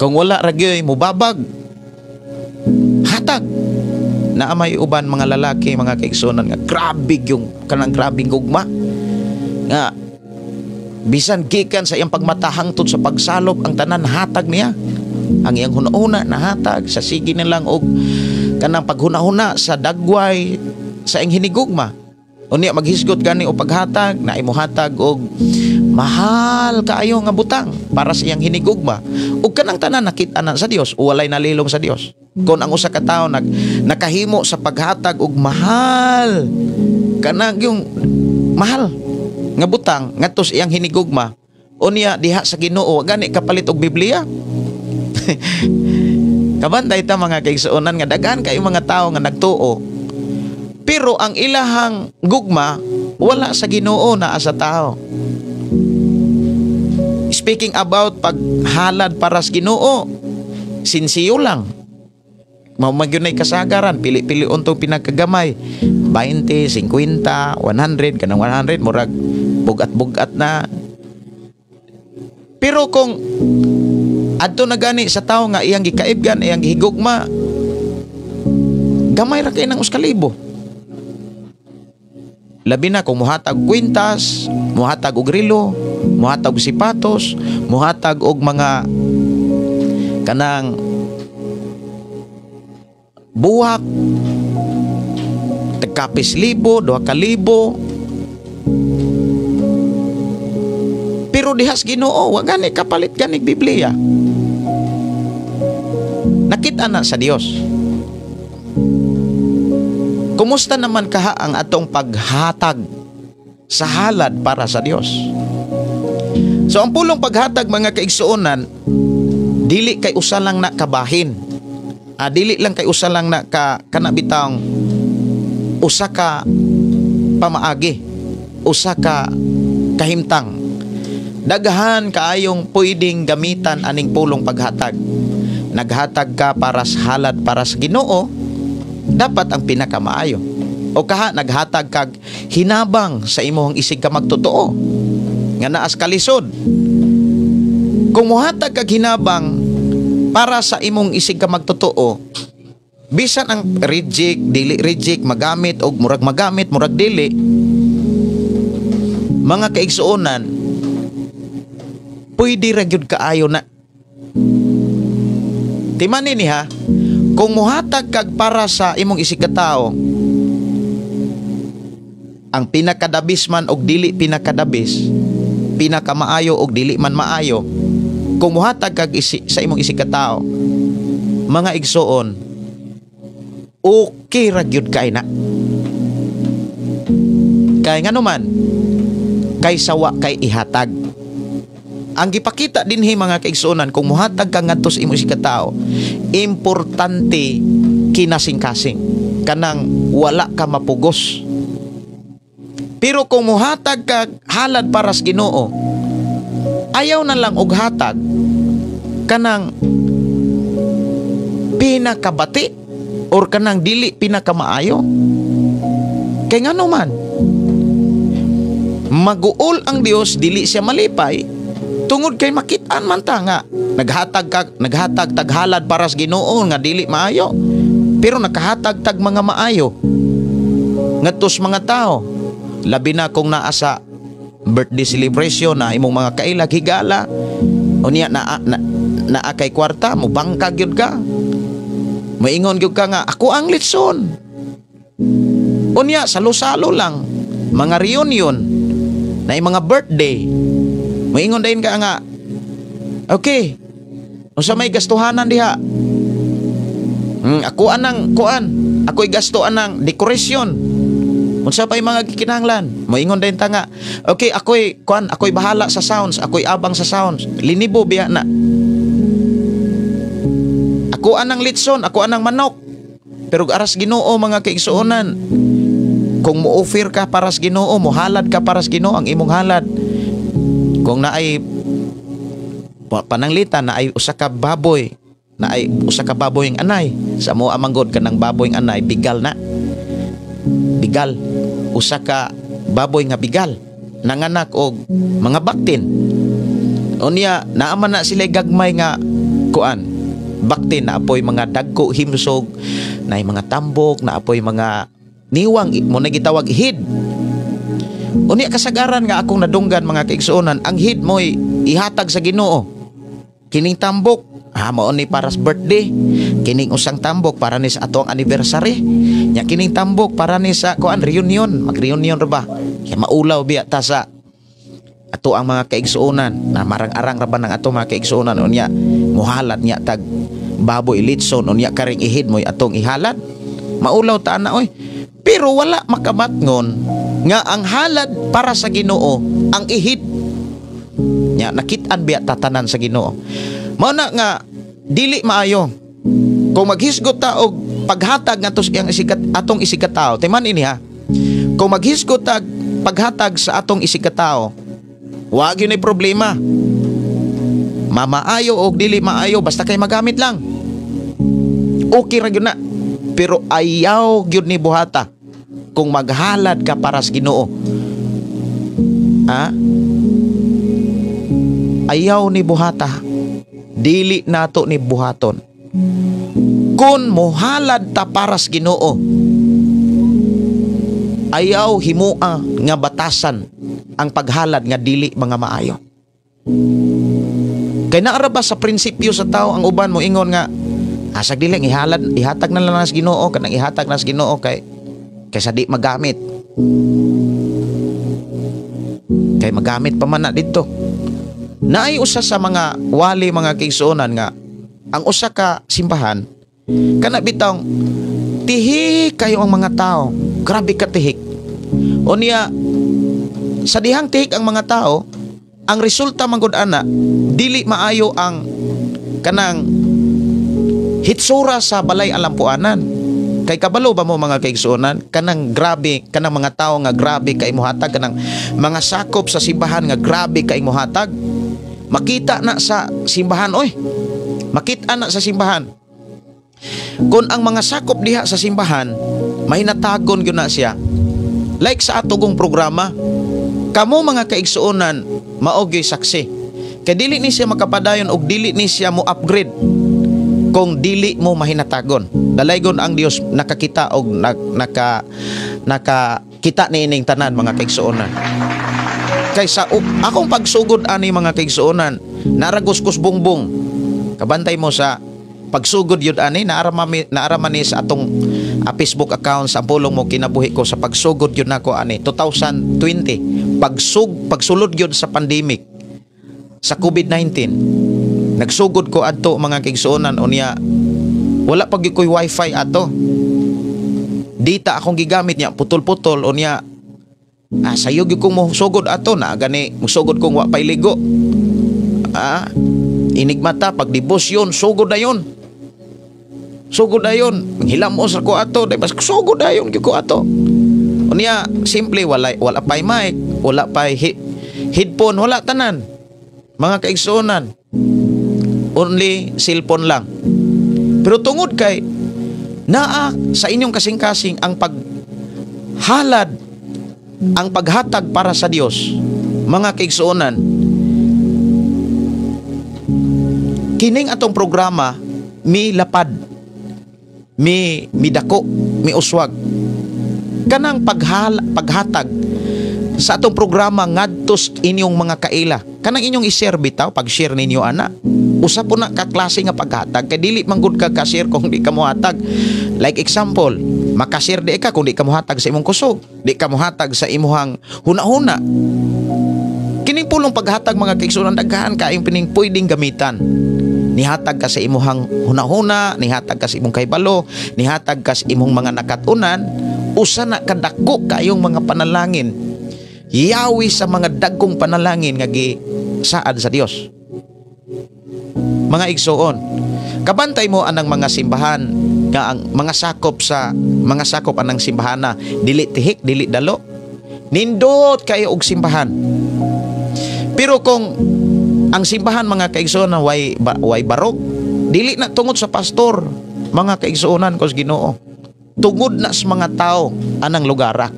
[SPEAKER 2] Kung wala ragyoy mubabag, hatag. Na may uban mga lalaki, mga kaigsuonan nga grabe yung kanang grabing gugma nga bisan gikan sa iyang pagmatahang tod sa pagsalop ang tanan hatag niya. Ang iyang hunahuna nahatag sa sige nilang og kanang paghunahuna sa dagway sa iyang hinigugma. Unya maghisgot gani o paghatag na imuhatag og mahal kaayo nga butang para sa iyang hinigugma. Ug kanang tanan nakit-an sa Dios o walay nalilong sa Dios. Kung ang usa ka tawo nakahimo sa paghatag og mahal kanang yung mahal nga butang ngadto sa iyang hinigugma, unya diha sa Ginoo gani kapalit og Biblia. Kabantay ta mga kaigsuonan nga daghan kay mga tawo nga nagtuo, pero ang ilahang gugma wala sa Ginoo, naa sa tao. Speaking about paghalad para sa Ginoo, sinsiyo lang. Magyunay kasagaran, pili-pili untong pinagkagamay, 20, 50, 100, kanang 100 murag bugat-bugat na. Pero kung adto na gani sa tao nga iyang gikaibgan, iyang gihigugma, gamay ra kay nang 1,000. Labi na kung muhatag kwintas, muhatag og relo, muhatag og sipatos, muhatag og mga kanang buwak, tagkapis libo, 2,000. Pero dihas Ginoo, wa gani kapalit gani Biblia. Nakita na sa Dios. Kumusta naman kaha ang atong paghatag sa halad para sa Dios? So ang pulong paghatag mga kaigsuonan, dili kay usa lang na kabahin. Dili lang kay usa lang na kanabitang usa ka pamaagi, usa ka kahimtang. Daghan kaayong pwedeng gamitan aning pulong paghatag. Naghatag ka para sa halad para sa Ginoo, dapat ang pinakamaayo. O kaha naghatag kag hinabang sa imong isig ka magtotoo nga naas kalisod. Kung mohatag kag hinabang para sa imong isig ka magtotoo, bisan ang reject, dili reject, magamit o murag dili, mga kaigsuonan, pwede ra gyud kaayo na. Timanin niha, kung mohatag kag para sa imong isig ka tawo, ang pinakadabis man og dili pinakadabis, pinakamaayo og dili man maayo, kung mohatag kag sa imong isig ka tawo, mga igsuon, okay ra gyud kay na. Kay ngano man, kay sawa kay ihatag. Ang gipakita dinhi mga kaigsuonan, kung mohatag ka ngadto sa imong isig ka tawo, importante kinasing-kasing, kanang wala ka mapugos. Pero kung mohatag ka halad para sa Ginoo, ayaw na lang og hatag kanang pinakabati or kanang dili pinakamaayo. Kay ngano man, maguol ang Dios, dili siya malipay tungod kay makitaan man ta nga naghatag tag halad para sa Ginoo nga dili maayo, pero nakahatag tag mga maayo ngadtos mga tao, labi na kung naa sa birthday celebration na imong mga kailag higala, unya na kay kwarta mo bangkag gyud ka, maingon gyud ka nga ako ang litson. Unya salo-salo lang mga reunion na mga birthday, maingon dayon ka nga, okay, unsa may gastuhanan diha? Ako anang kuan, ako'y gasto anang decoration. Unsa pay mga gikinahanglan? Moingon din ta nga, okay, ako'y bahala sa sounds, ako'y abang sa sounds. Linibo biya na. Ako anang litson, ako anang manok. Pero aras Ginoo mga kaigsuonan, kung mo-offer ka para sa Ginoo, mohalad ka para sa Ginoo ang imong halad. Kung naay pananglitan na ay usa ka baboy, na ay usa ka baboy ang anay, sa mo amanggod kanang baboy ang anay bigal na. Bigal, usa ka baboy nga bigal nanganak og mga baktin. Unya naaman na sila gagmay nga kuan baktin, na apoy mga dagko himsog, na mga tambok, na apoy mga niwang mo na gitawag hid. Unya kasagaran nga akong nadunggan mga kaigsuonan, ang hid mo'y ihatag sa Ginoo. Kining tambok mao ni para sa birthday, kining usang tambok para ni sa atong anniversary, nya kining tambok para ni sa kuan reunion, mag-reunion ra ba, kaya maulaw biya ta sa ato ang mga kaigsuonan, na marang-arang ra ba ng ato mga kaigsuonan. Unya muhalad nya tag baboy litson, unya karing ihid mo'y atong ihalad, maulaw ta na oy. Pero wala makamatngon nga ang halad para sa Ginoo ang ihid nya, nakit-an biya tatanan sa Ginoo. Mao na nga dili maayo kung maghisgot ta og paghatag ngadto sa atong isig ka tawo. Timan ini ha, kung maghisgot ta paghatag sa atong isig ka tawo, wa gyud nay problema, mamaayo og dili maayo, basta kay magamit lang, okay ra gyud na. Pero ayaw gyud ni buhata kung maghalad ka para sa Ginoo. Ayaw ni buhata, dili nato ni buhaton. Kung mohalad ta para sa Ginoo, ayaw himua nga batasan ang paghalad nga dili mga maayo. Kay naara ba sa prinsipyo sa tao ang uban mo ingon nga asag dili ihatag na lang sa Ginoo, kanang ihatag na sa Ginoo kaysa di magamit. Kay magamit pa man na dito. Naay usa sa mga wali mga kaigsuonan nga ang usa ka simbahan kana bitong tihik kayo ang mga tao. Grabe ka tihik. O niya, sa dihang tihik ang mga tao, ang resulta manggod ana, dili maayo ang kanang hitsura sa balay alampuanan. Kay kabalo ba mo mga kaigsuonan, kanang grabe, kanang mga tao nga grabe kay mohatag, kanang mga sakop sa simbahan nga grabe kay mohatag. Makita na sa simbahan, oy. Makita na sa simbahan. Kung ang mga sakop diha sa simbahan, mahinatagon gyud na siya. Like sa atugong programa, kamo mga kaigsuonan mao'y saksi. Kay dili ni siya makapadayon og dili ni siya mo upgrade kung dili mo mahinatagon. Dalaygon ang Dios nakakita og nakakita niining tanan mga kaigsuonan. Kaysa akong pagsugod ani mga kaigsuonan, naraguskus bungbong. Kabantay mo sa pagsugod yun ani, naaraman ni sa atong Facebook account sa pulong mo kinabuhi ko sa pagsugod yun nako ani 2020. Pagsulod yun sa pandemic sa COVID-19. Nagsugod ko adto mga kaigsuonan unya wala pag ko'y wifi ato. Dita akong gigamit niya putol-putol unya sayo gyud kong mo sugod ato na gani musugod kong wa pay ligo. Inigmata pag debosyon sugod na yon. Sugod na yon. Hilamos ako ato, bas sugod na yon gyud ko ato. Unya simple wala pay mic, wala pay headphone, wala tanan. Mga kaigsuonan. Only cellphone lang. Pero tungod kay naa sa inyong kasing-kasing ang paghalad, ang paghatag para sa Dios, mga kaigsuonan, kining atong programa mi lapad, mi dako, mi uswag. Kanang paghatag sa atong programa ngadtos inyong mga kaila. Kanang inyong i-share bitaw, pag-share ninyo ana. Usa po na kaklase nga paghatag kay dili manggod ka ka-share kung di ka mo hatag. Like example, makashare di ka kung di ka mo hatag sa imong kusog, di ka mo hatag sa imong huna-huna. Kining pulong paghatag mga kaigsuonan daghan kaayong pining pwedeng gamitan. Nihatag ka sa imong huna-huna, nihatag ka sa imong kaybalo, nihatag ka sa imong mga nakatunan, usa na kadako kaayong mga panalangin. Yawi sa mga dagkong panalangin nga gisaad sa Dios. Mga igsuon, kabantay mo anang mga simbahan nga ang mga sakop anang simbahana dili tihik, dili dalo. Nindot kayo og simbahan. Pero kung ang simbahan mga kaigsuonan way barok, dili na tungod sa pastor, mga kaigsuonan kos Ginoo. Tungod na sa mga tao anang lugara.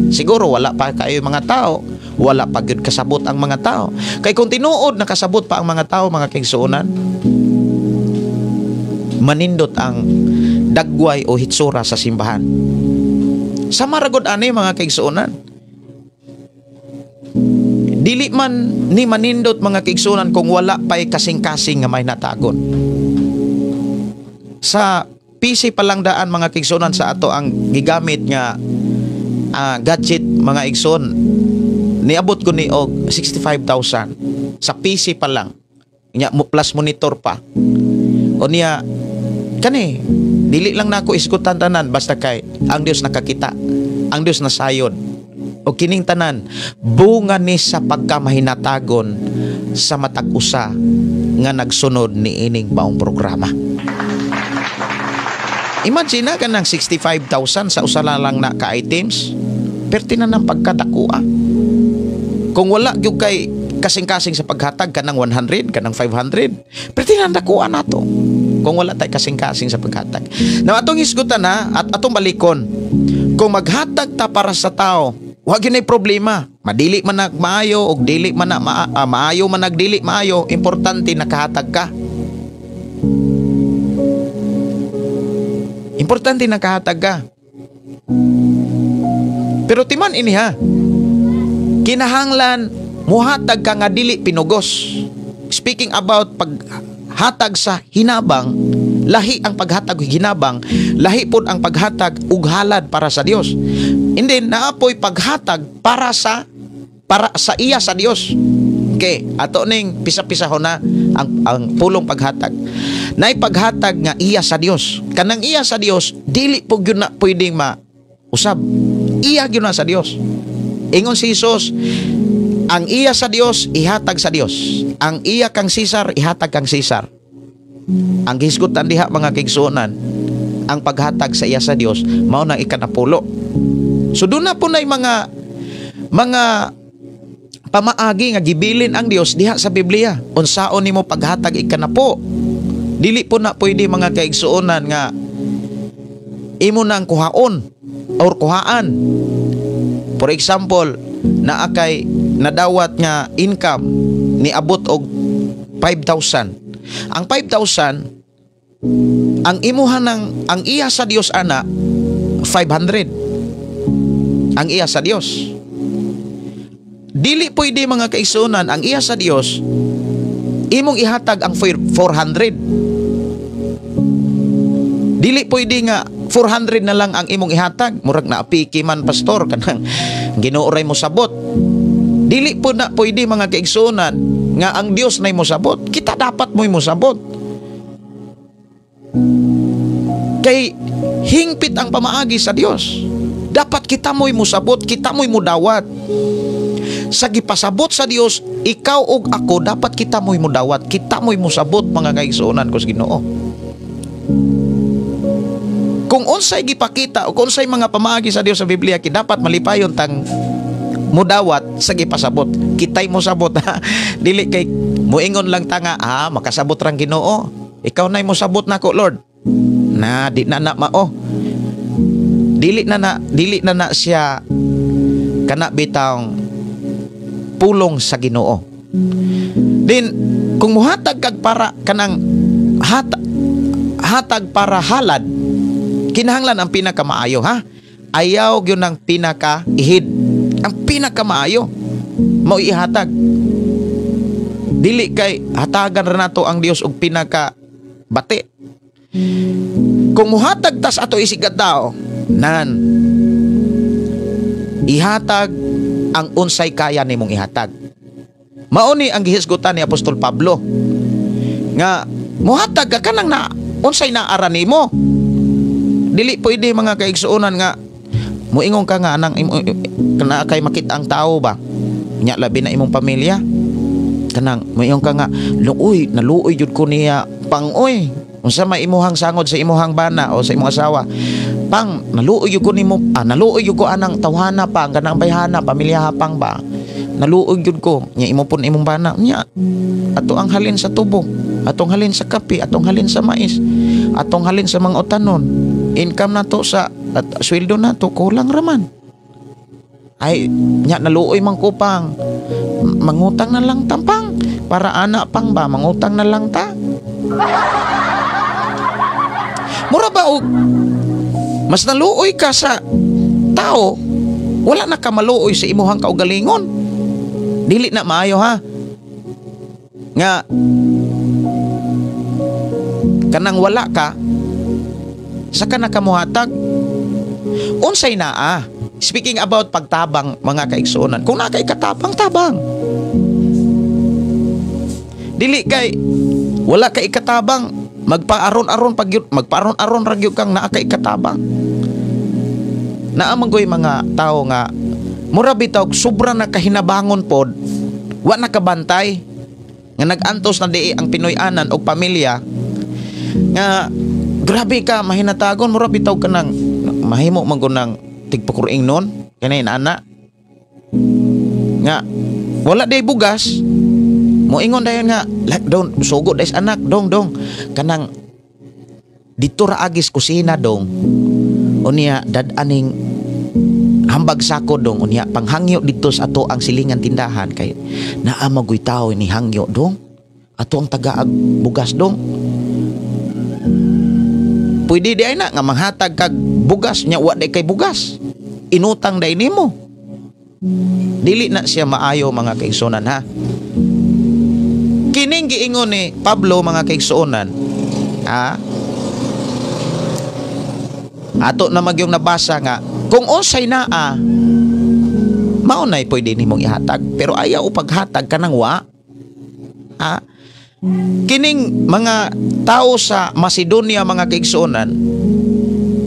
[SPEAKER 2] Siguro wala pa kayo mga tao, wala pa gyud kasabot ang mga tao. Kay kung tinuod nakasabot pa ang mga tao mga kaigsuonan, manindot ang dagway o hitsura sa simbahan. Sa maragod ani mga kaigsuonan, dili man ni manindot mga kaigsuonan kung wala pa'y kasing-kasing nga may natagon. Sa PC pa lang daan mga kaigsuonan sa ato ang gigamit nga gadget mga igsoon, niabot ko ni og 65,000 sa PC pa lang nya plus monitor pa. O niya kani dili lang nako iskutan tanan basta kay ang Dios nakakita, ang Dios nasayod. O kining tanan bunga ni sa pagkamahinatagon sa matag usa nga nagsunod ni ining baong programa. Imagine na kanang 65,000 sa usa lang na ka-items. Perti na ng pagkadakua. Kung wala gyud kay kasing-kasing sa paghatag kanang 100, kanang 500, perti na dakua nato. Kung wala tay kasing-kasing sa paghatag. Now atong hisgutan ha at atong balikon. Kung maghatag ta para sa tao, wa gyud nay problema. Madili man nagmaayo og dili man na maayo man nagdili maayo, importante nakahatag ka. Importante nakahatag ka. Pero timan ini ha, kinahanglan muhatag ka nga dili pinugos. Speaking about paghatag sa hinabang, lahi ang paghatag hinabang, lahi pod ang paghatag ug halad para sa Dios. And then naapoy paghatag para sa iya sa Dios. Okay, ato ning pisa-pisahon na ang pulong paghatag. Nay paghatag nga iya sa Dios. Kanang iya sa Dios, dili po gyud na pwedeng mausab. Iya gyud na sa Dios. Ingon si Jesus, ang iya sa Dios ihatag sa Dios. Ang iya kang Cesar ihatag kang Cesar. Ang gisgutan diha mga kaigsuonan, ang paghatag sa iya sa Dios mao nang ikanapulo. So doon na po na mga pamaagi nga gibilin ang Dios diha sa Biblia. Unsaon nimo paghatag ikanapo. Dili po na pwede mga kaigsuonan nga imo nang kuhaon or kuhaan. For example, naa kay nadawat nga income ni abot og 5,000. Ang 5,000 ang imuha ng ang iya sa Dios ana 500. Ang iya sa Dios. Dili pwede mga kaigsuonan ang iya sa Dios imong ihatag ang 400. Dili pwede nga 400 na lang ang imong ihatag. Murag na apiki man pastor kanang ginuoray mo sabot. Dili po na pwede mga kaigsuonan nga ang Dios na mo sabot. Kita dapat mo sabot. Kay hingpit ang pamaagi sa Dios. Dapat kita mo'y musabot, kita mo'y mudawat. Sa gipasabot sa Dios, ikaw ug ako dapat kita mo'y mudawat, kita mo'y musabot mga kaigsuonan ko sa Ginoo. Kung unsay gipakita o kung unsay mga pamaagi sa Dios sa Biblia, dapat malipayon tang mudawat sa gipasabot. Kitay mo sabot ha. Dili kay muingon lang tanga, makasabot rang Ginoo. Ikaw na'y mo sabot nako Lord. Na di na mao. Dili na siya kana bitang pulong sa Ginoo. Din kung muhatag kag para kanang hatag para halad, kinahanglan ang pinakamaayo ha. Ayaw gyud ang pinakaihid. Ang pinakamaayo mao ihatag. Dili kay hatagan ra nato ang Dios og pinakabati. Kung muhatag tas ato isigat tao, nan ihatag ang unsay kaya nimong ihatag. Mao ni ang gihisgutan ni Apostol Pablo nga muhatag ka kanang na unsay naara nimo. Dili pwede mga kaigsuonan nga muingon ka nga anang kana kay makita ang tao ba nya labi na imong pamilya kanang muingon ka nga luoy naluoy jud ko niya pangoy unsa may imuhang sangod sa imuhang bana o sa imong asawa pang naluoy jud ko nimo naluoy jud ko anang tawhana pa kanang bayhana pamilya pang ba naluoy jud ko nya imo pun imong bana nya ato ang halin sa tubo atong halin sa kape atong halin sa mais atong halin sa mga utanon income nato sa at sweldo nato kulang raman ay nya naluoy man ko pang mangutang na lang tampang para anak pang ba mangutang na lang ta mura ba og mas naluoy ka sa tao wala na ka maluoy sa imuhang kaugalingon dili na maayo ha nga kanang wala ka saka na kamuhatag unsay naa speaking about pagtabang mga kaigsuonan kung na kay katabang tabang dili kay wala kay katabang magpaaron-aron ra gyud kang naa kay katabang naa manggoy mga tao nga mura bitaw sobra na kahinabangon pod wa nakabantay nga nagantos na di ang Pinoy-anan og pamilya nga grabe ka mahinatagon mura bitaw kanang mahimo man ko nang tigpakuring non kanay ana nga wala day bugas moingon dayon nga dong sugo days anak dong kanang dito ra agis kusina dong unya dadaning hambag sako dong unya panghangyo dito sa ato ang silingan tindahan kay naa magoy tawo ni hangyo dong ato ang tagaag bugas dong pwede di ay na nga manghatag kag bugas nya wa day kay bugas inutang day nimo dili na siya maayo mga kaigsuonan ha kining giingon ni Pablo mga kaigsuonan ato na magyong nabasa nga kung unsay naa maunay pwede nimong ihatag, pero ayaw paghatag ka ng wa. Ha? Kining mga tao sa Macedonia, mga kaigsuonan,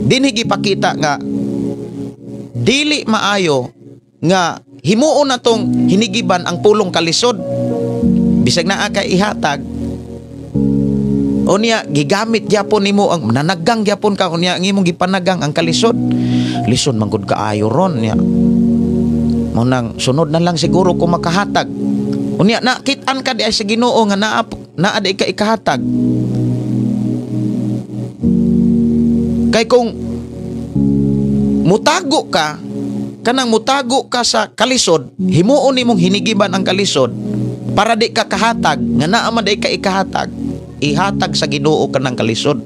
[SPEAKER 2] dinhi gipakita nga dili maayo nga himuon na tong hinigiban ang pulong kalisod. Bisag naa kay ihatag, unya gigamit gyapon nimo ang nanaggang gyapon ka, unya ang imong gipanagang ang kalisod. Lison man gud kaayo ron nya. Mo nang sunod na lang siguro kung makahatag. Unya nakit-an ka di ay sa Ginoo nga naa di ka ikahatag. Kay kung mutago ka, kanang mutago ka sa kalisod, himuon nimong hinigiban ang kalisod para di ka kahatag, nga naa man di ka ikahatag, ihatag sa Ginoo kanang kalisod.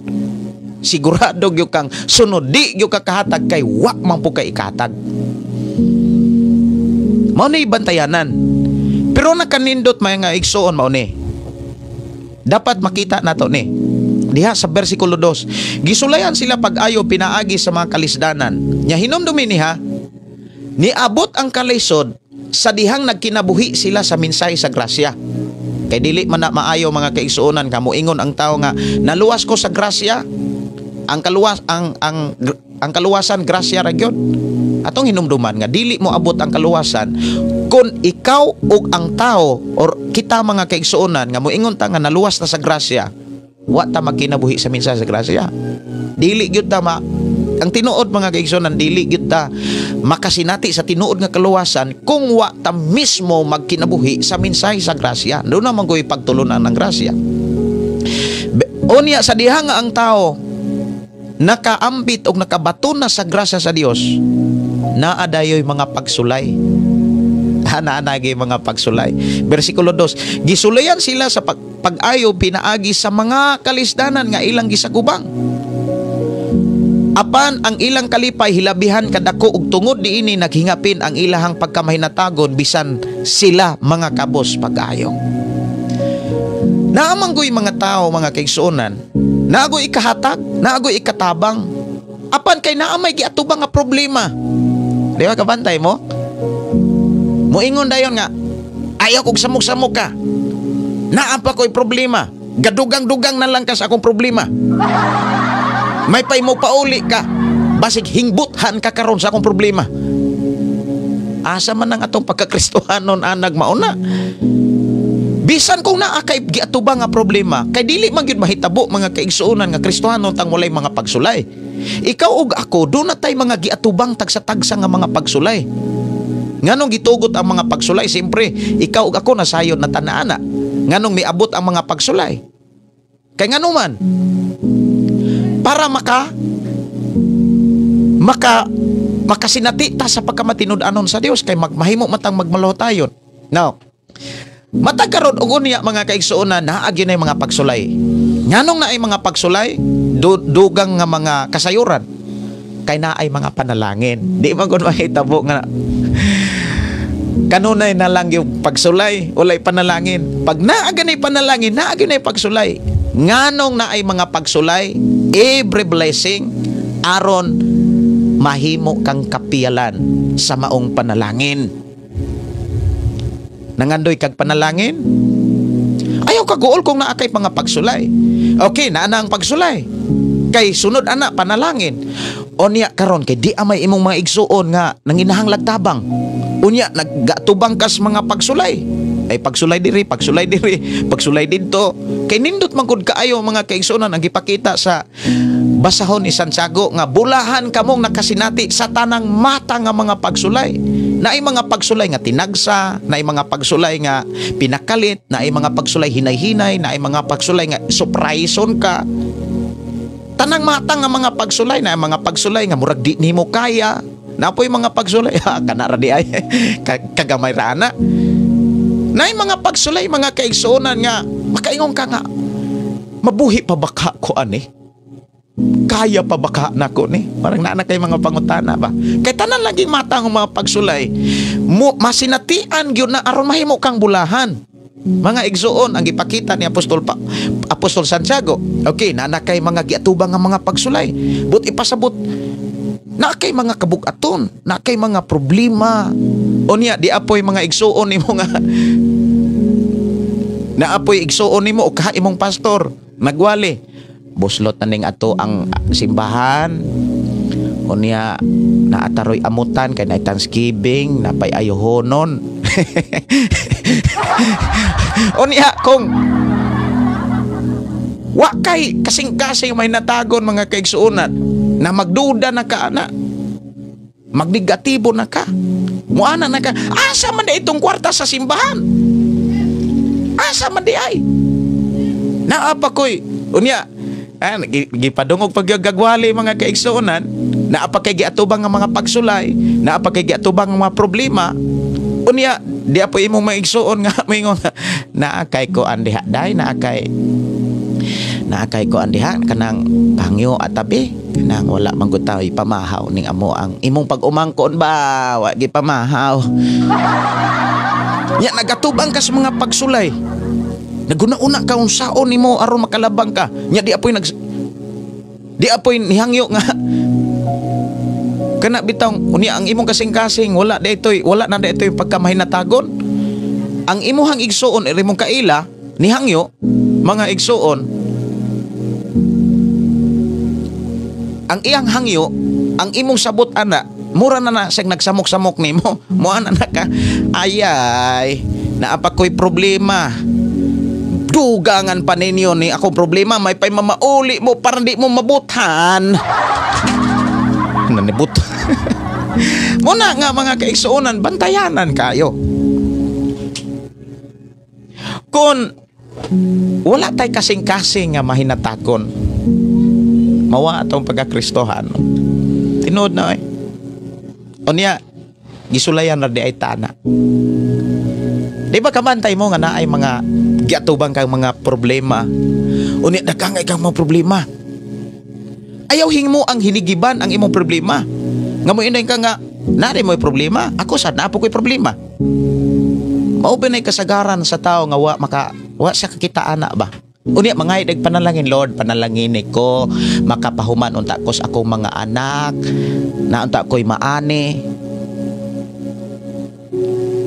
[SPEAKER 2] Sigurado gyud kang sunod di gyud ka kahatag kay wa man po ka ikahatag. Mao ni bantayanan. Pero nakanindot may nga igsuon mao ni. Dapat makita nato ni. Diha sa bersikulo 2, gisulayan sila pag-ayo pinaagi sa mga kalisdanan. Nya hinumdumi niha, niabot ang kalisod sa dihang nagkinabuhi sila sa minsay sa grasya. Kay dili man na maayo mga kaigsuonan kamo ingon ang tao nga naluwas ko sa grasya. Ang kaluwasan grasya ra gyud. Atong hinumduman nga dili mo abot ang kaluwasan kung ikaw ug ang tao or kita mga kaigsuonan nga moingon ta nga naluwas na sa grasya, wa ta magkinabuhi sa minsay sa grasya. Dili gyud ta ang tinuod mga kaigsuonan, dili gyud ta makasinati sa tinuod nga kaluwasan kung wa ta mismo magkinabuhi sa minsay sa grasya. Do na man koy pagtulunan ng grasya. Unya sa diha nga ang tao nakaambit o nakabato na sa grasya sa Dios, naadayoy mga pagsulay. Naanagay mga pagsulay. Bersikulo 2, gisulayan sila sa pag-ayo pinaagi sa mga kalisdanan nga ilang gisagubang. Apan ang ilang kalipay hilabihan kadako ug tungod diini naghingapin ang ilahang pagkamahinatagon bisan sila mga kabos pag-ayo. Naamanggoy mga tao mga kaigsuonan, naagoy ikahatag, naagoy ikatabang. Apan kay naamay giatubang nga problema. Di ba kabantay mo? Moingon dayon nga, ayaw kog samok-samok ka. Naapa ko'y problema. Gadugang-dugang na lang ka sa akong problema. May pay mo pauli ka. Basig hingbuthan ka karon sa akong problema. Asa man ang atong pagkakristohanon anag mauna. Bisan kung naa kay giatubang nga problema, kay dili man gyud mahitabo mga kaigsuonan nga Kristohanon tang walay mga pagsulay. Ikaw ug ako do na tay mga giatubang tagsa-tagsa nga mga pagsulay. Nganong gitugot ang mga pagsulay? Siyempre, ikaw ug ako nasayon na tanaana. Nganong miabot ang mga pagsulay? Kay ngano man? Para makasinati ta sa pagkamatinud-anon sa Dios kay mahimo matang magmaluhotayon. Now, matagkaron og unya mga kaigsuonan naagi na mga pagsulay. Nganong naay mga pagsulay? Dugang nga mga kasayuran. Kay naay mga panalangin. Di man gud mahitabo nga kanunay na lang yung pagsulay, walay panalangin. Pag naaganay panalangin, naaganay pagsulay. Nganong naay mga pagsulay, every blessing aron mahimo kang kapiyalan sa maong panalangin. Nangandoy kag panalangin? Ayaw kaguol kung naakay mga pagsulay. Okay, naana ang pagsulay. Kay sunod ana panalangin. Unya karon kay di amay imong mga igsuon nga nanginahanglag tabang. Unya naggatubang kas mga pagsulay. Ay pagsulay diri, pagsulay didto. Kay nindot man gud kaayo mga kaigsuonan ang gipakita sa basahon ni Santiago nga bulahan kamong nakasinati sa tanang mata nga mga pagsulay. Naay mga pagsulay nga tinagsa, naay mga pagsulay nga pinakalit, naay mga pagsulay hinay-hinay, naay mga pagsulay nga surpriseon ka. Tanang mata nga mga pagsulay, naay mga pagsulay nga murag di nimo kaya. Napoy mga pagsulay, kanara di ay kagamay ra ana. Naay mga pagsulay mga kaigsuonan nga makaingon ka nga mabuhi pa baka ko ani? Kaya pa baka nako ni? Parang naana kay mga pangutana ba? Kay tanan laging mata ang mga pagsulay. Masinatian gyud na aron mahimo kang bulahan. Mga igsuon ang gipakita ni Apostol Santiago. Okay, naana kay mga giatubang nga mga pagsulay. But ipasabot na kay mga kabugaton, na kay mga problema, Unya di apoy mga igsuon nimo nga na apoy igsuon nimo o kaha imong pastor nagwali. Buslot na ning ato ang simbahan. Unya naataroy amutan kay na Thanksgiving napay ayohonon. Unya kung wa kay kasing-kasing may natagon mga kaigsuonan na magduda na ka ana. Magdigatibo na ka. Muana na ka. Asa man di itong kwarta sa simbahan? Asa man di ay? Naapa koy. Unya, gipadungog pagyagagwali mga kaigsuonan, naapa kay giatubang nga mga pagsulay, naapa kay giatubang nga mga problema. Unya, di apo imong maigsuon nga mingon naakay ko andiha day, naakay ko andiha kanang pangyo at tabi kanang wala manggutaw ipamahaw ning amo ang imong pag-umangkon ba wa gi pamahaw. Nya nagatubang ka sa mga pagsulay. Naguna-una ka unsaon nimo aron makalabang ka. Nya di apoy nihangyo nga kana bitang unya ang imong kasing-kasing wala na daytoy pagkamahinatagon. Ang imuhang igsuon imong kaila nihangyo mga igsuon. Ang iyang hangyo, ang imong sabot ana, mura na siyang nagsamok-samok nimo. Moana na ka. Ayay, naapa ko'y problema. Dugangan pa ninyo ni akong problema, may pay mamauli mo para di mo mabutan. Nanibut. Muna nga mga kaigsuonan, bantayanan kayo. Kung wala tay kasing-kasing nga mahinatakon, mawa atong pagkakristohan. Tinood na eh. Unya, gisulayan na di ay tana. Di ba kamantay mo nga na ay mga giatubang kang mga problema? Unya, nakangay kang mga problema. Ayaw mo ang hinigiban ang imong problema. Nga mo inay ka nga, nari mo'y problema. Ako sad na po ko'y problema. Mauban ay kasagaran sa tao nga wa siya kakitaan na ba? Unya mga idag panalangin, Lord, panalangin ko makapahuman unta ko sa akong mga anak na unta ko'y maani.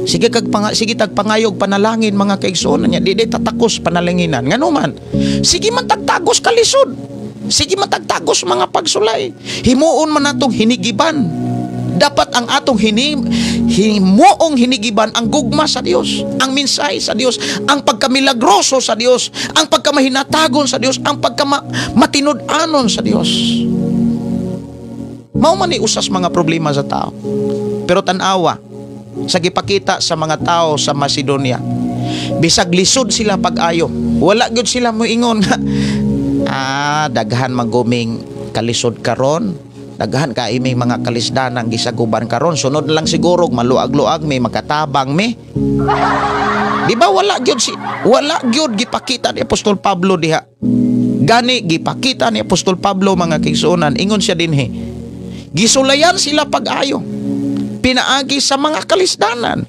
[SPEAKER 2] Sige tagpangayog panalangin mga kaigsuonan niya, di tatakos panalanginan. Nganuman, sige man tagtagos kalisod. Sige man tagtagos mga pagsulay. Himuon man natong hinigiban. Dapat ang atong himuong hinigiban ang gugma sa Dios, ang minsay sa Dios, ang pagkamiligroso sa Dios, ang pagkamahinatagon sa Dios, ang pagkamatinud-anon sa Dios. Mao man ni usas mga problema sa tao. Pero tanawa sa gipakita sa mga tao sa Macedonia, bisag lisod sila pag-ayo, wala gyud sila moingon nga daghan maguming kalisod karon. Daghan ka iming mga kalisdanang gisaguban karon, sunod lang siguro maluag-luag may makatabang me. Di ba wala gyud gipakita ni Apostol Pablo diha. Gani gipakita ni Apostol Pablo mga kaigsuonan, ingon siya dinhi. Gisulayan sila pag-ayo. Pinaagi sa mga kalisdanan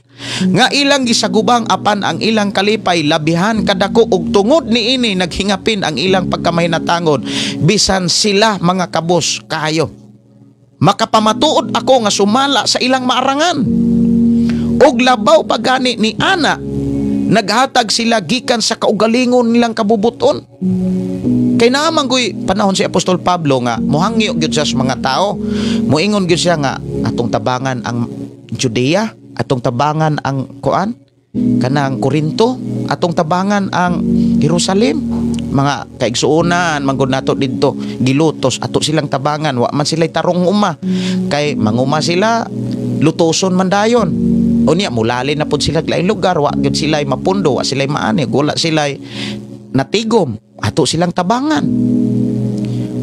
[SPEAKER 2] nga ilang gisagubang apan ang ilang kalipay labihan kadako ug tungod niini naghingapin ang ilang pagkamahinatangon bisan sila mga kabos kaayo. Makapamatuod ako nga sumala sa ilang maarangan. Og labaw pagani ni ana, naghatag sila gikan sa kaugalingon nilang kabubuton. Kay naman ko'y panahon si Apostol Pablo nga mohangyo gyud siya sa mga tao. Moingon gyud siya nga atong tabangan ang Judea, atong tabangan ang kanang Korinto, atong tabangan ang Jerusalem. Mga kaigsuonan manggod nato didto gilutos ato silang tabangan, wa man sila tarong uma kay manguma sila lutoson man dayon. Unya mulalin na pud sila lain lugar, wa gyud sila mapundo, wa sila maani, wala sila natigom, ato silang tabangan.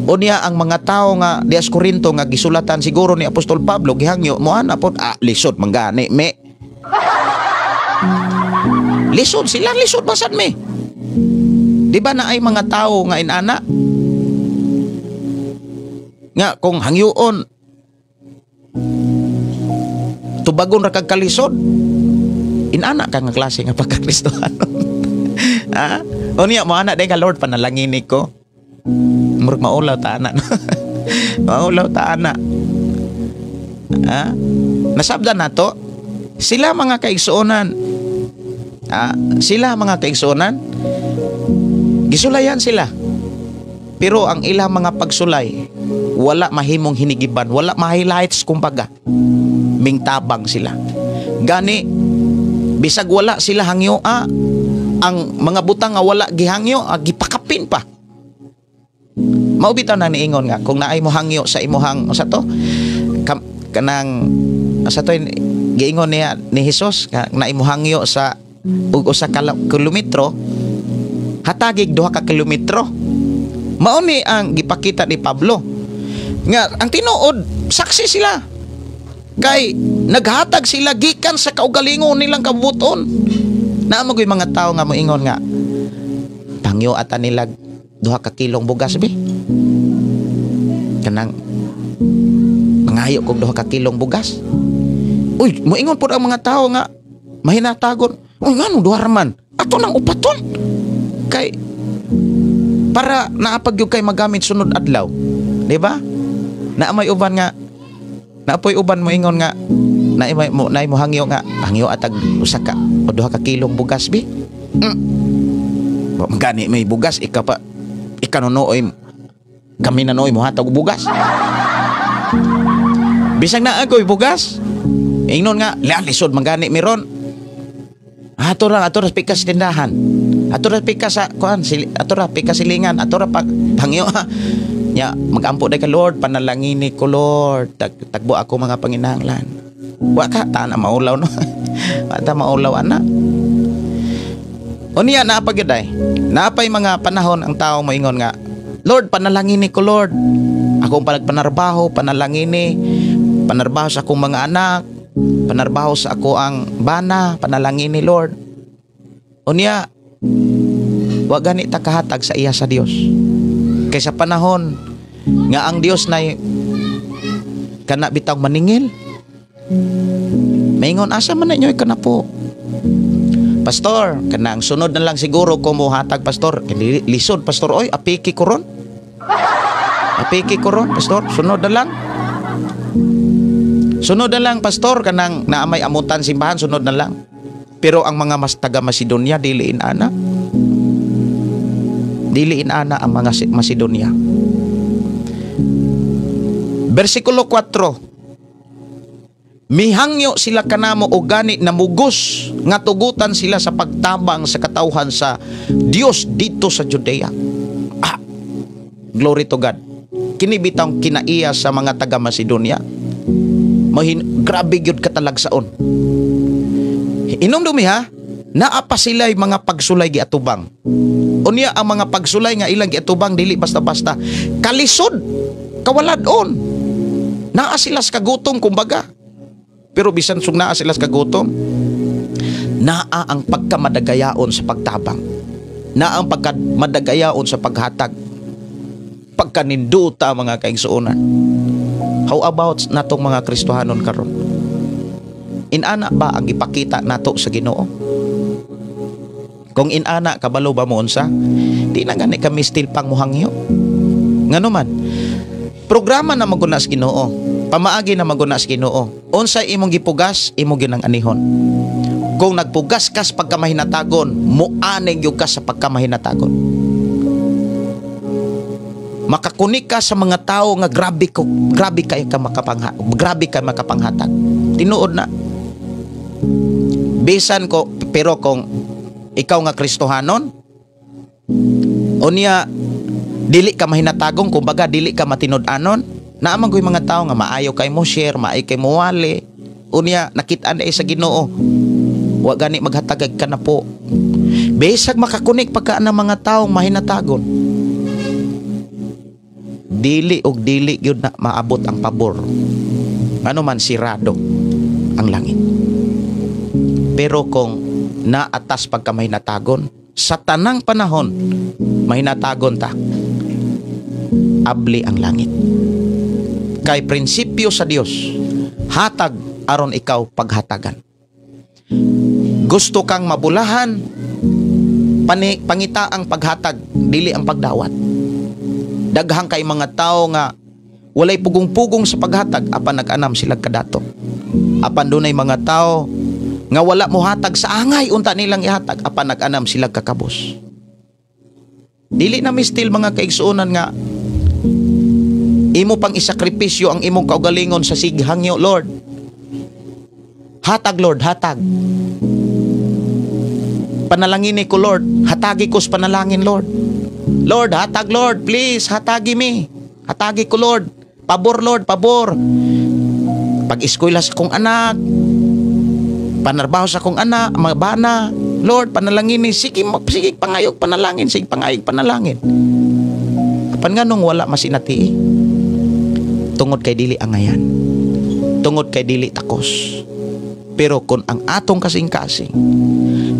[SPEAKER 2] Unya ang mga tao nga dias Korinto nga gisulatan siguro ni Apostol Pablo gihangyo mo ana pod lisod manggani me. Lisod sila, lisod basad me. Di ba na ay mga tao nga inana nga kung hangyoon tubagon ra kag kalisod, inana ka nga klase nga pagkakristohanon. Unya mo ana day ka, Lord, panalangin ko murag maulaw ta ana. Maulaw ta ana. Nasabdan nato Sila mga kaigsuonan, gisulayan sila. Pero ang ilang mga pagsulay, wala mahimong hinigiban, wala ma-highlights kumbaga. Mingtabang sila. Gani, bisag wala sila hangyo, ang mga butang nga wala gihangyo, gipakapin pa. Maubitaw na niingon nga, kung naay mo hangyo sa imuhang, giingon niya ni Jesus, naay mo hangyo sa usa ka kilometro, hatagig 2 ka kilometro. Mao ni ang gipakita ni Pablo. Nga, ang tinuod, saksi sila. Kay, naghatag sila gikan sa kaugalingon nilang kabuton. Naamag yung mga tao nga moingon nga, tangyo ata nila 2 ka kilong bugas, be. Kanang, mangayo kong 2 ka kilong bugas. Uy, moingon po ang mga tao nga, mahinatagon. Uy, nga nung 2 raman, ato nang upaton. Kay, para naapagyog kay magamit sunod adlaw. Diba? Naamay uban nga, naapoy uban mo ingon nga, naay mo hangyo nga, hangyo atag 1 ka o 2 ka kilong bugas, bi. Magani may bugas, ikanunoy, kami nanoy mo hatag bugas. Bisag na ako'y bugas, ingnon nga, lisod magani miron. Ato ra pikas tindahan. Ato ra pikas sa kuan, ato ra pikas silingan, ato ra pangyo. Ya, magampo day ka Lord, panalangini ko Lord. Tagbo ako mga panginahanglan. Wa ka ta na maulaw no. Ata maulaw ana. Unya naapagid ay. Naapay mga panahon ang tao moingon nga, Lord, panalangini ko Lord. Akong panarbaho, panarbaho sa akong mga anak, panarbaho sa ako ang bana, panalangini Lord. Unya, wa gani ta kahatag sa iya sa Dios. Kay sa panahon nga ang Dios na kana bitaw maningil, maingon asa man ninyo kana po. Pastor, kanang sunod na lang siguro ko mo hatag pastor. Lisod pastor, oy apiki ko ron. Apiki ko ron pastor, sunod na lang. Sunod na lang pastor, kanang naamay amutan simbahan, sunod na lang. Pero ang mga mas taga Macedonia diliin ana ang mga Macedonia. Versikulo 4, mihangyo sila kanamo o gani namugos nga tugutan sila sa pagtabang sa katawhan sa Dios dito sa Judea. Glory to God. Kini bitang kinaiya sa mga taga Macedonia. Grabe gyud katalagsaon. Inom dumi ha, naapa sila'y mga pagsulay giatubang. Unya ang mga pagsulay nga ilang giatubang dili basta-basta. Kalisod, kawaladon. Naa sila sa kagutom kumbaga. Pero bisan sung naa sila sa kagutom, naa ang pagkamadagayaon sa pagtabang. Naa ang pagkamadagayaon sa paghatag. Pagkaninduta mga kaigsuonan. How about natong mga Kristohanon karon? Inana ba ang ipakita nato sa Ginoo? Kung inana kabalo ba mo unsa? Di na gani kami still pang muhangyo. Ngano man? Programa na maguna sa Ginoo. Pamaagi na maguna sa Ginoo. Unsa imong gipugas, imo gyud ang anihon. Kung nagpugas ka sa pagkamahinatagon, muanig gyud ka sa pagkamahinatagon. Makakunik ka sa mga tao nga grabe kay ka makapanghatag. Tinuod na. Bisan ko, pero kung ikaw nga Kristohanon, unya dili ka mahinatagong, kumbaga dili ka matinud-anon, naamang ko'y mga tao nga maayo kay mo share, maayo kay mo wali, unya nakitaan ay sa Ginoo, wa gani maghatagag ka na po. Bisag makakunik pagka ng mga taong mahinatagon, dili gyud na maabot ang pabor. Ano man sirado ang langit. Pero kung naatas pagka mahinatagon, sa tanang panahon mahinatagon ta, abli ang langit. Kay prinsipyo sa Dios, hatag aron ikaw paghatagan. Gusto kang mabulahan, pangita ang paghatag, dili ang pagdawat. Daghang kay mga tao nga walay pugong-pugong sa paghatag, apan nag-anam sila kadato. Apan dunay mga tao nga wala mo hatag sa angay unta nilang ihatag apan nag-anam sila kakabos. Dili na mistil mga kaigsuonan nga imo pang isakripisyo ang imong kaugalingon sa sighangyo, Lord. Hatag, Lord, hatag. Panalangin ko, Lord. Hatagi ko sa panalangin, Lord. Lord, hatag, Lord. Please, hatagi mi. Hatagi ko, Lord. Pabor, Lord, pabor. Pag-eskwela sa kong anak, panarbaho sa kong anak, mabana, Lord, panalangin ni, sige pangayog panalangin, sige pangayog panalangin. Apan nga nung wala masinati, tungod kay dili angayan, tungod kay dili takos. Pero kung ang atong kasing-kasing,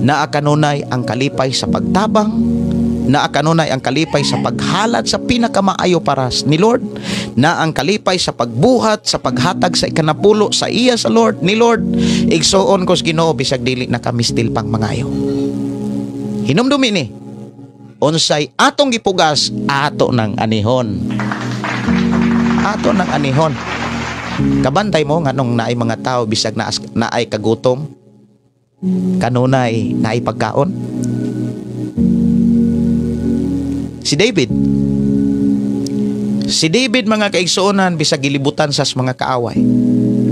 [SPEAKER 2] naa kanunay ang kalipay sa pagtabang, naa kanunay ang kalipay sa paghalad sa pinakamaayo para ni Lord, na ang kalipay sa pagbuhat, sa paghatag sa ikanapulo sa iya sa Lord, ni Lord, igsuon ko sa Ginoo bisag dili na kami still pang mangayo. Hinumdumi ni, unsay atong gipugas, ato ng anihon. Ato ng anihon. Kabantay mo nga nung naay mga tao bisag naay kagutom, kanunay naay pagkaon. Si David mga kaigsuonan bisag gilibutan sa mga kaaway.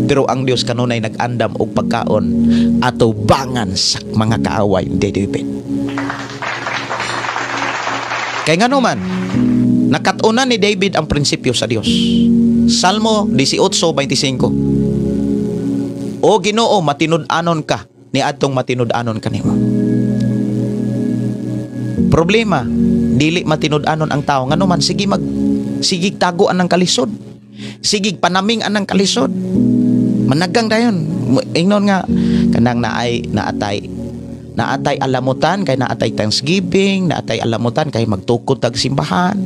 [SPEAKER 2] Pero ang Dios kanunay nag-andam og pagkaon ato bangan sa mga kaaway ni David. Kay ngano man nakatunan ni David ang prinsipyo sa Dios. Salmo 18:25. O Ginoo, matinud-anon ka, niadtong matinud-anon kanimo. Problema, dili matinud-anon ang tao. Ngano man sige taguan ng kalisod. Sige panaming anang kalisod. Managang dayon. Ingnon nga kanang naatay alamutan kay naatay Thanksgiving, naatay alamutan kay magtukod tag simbahan.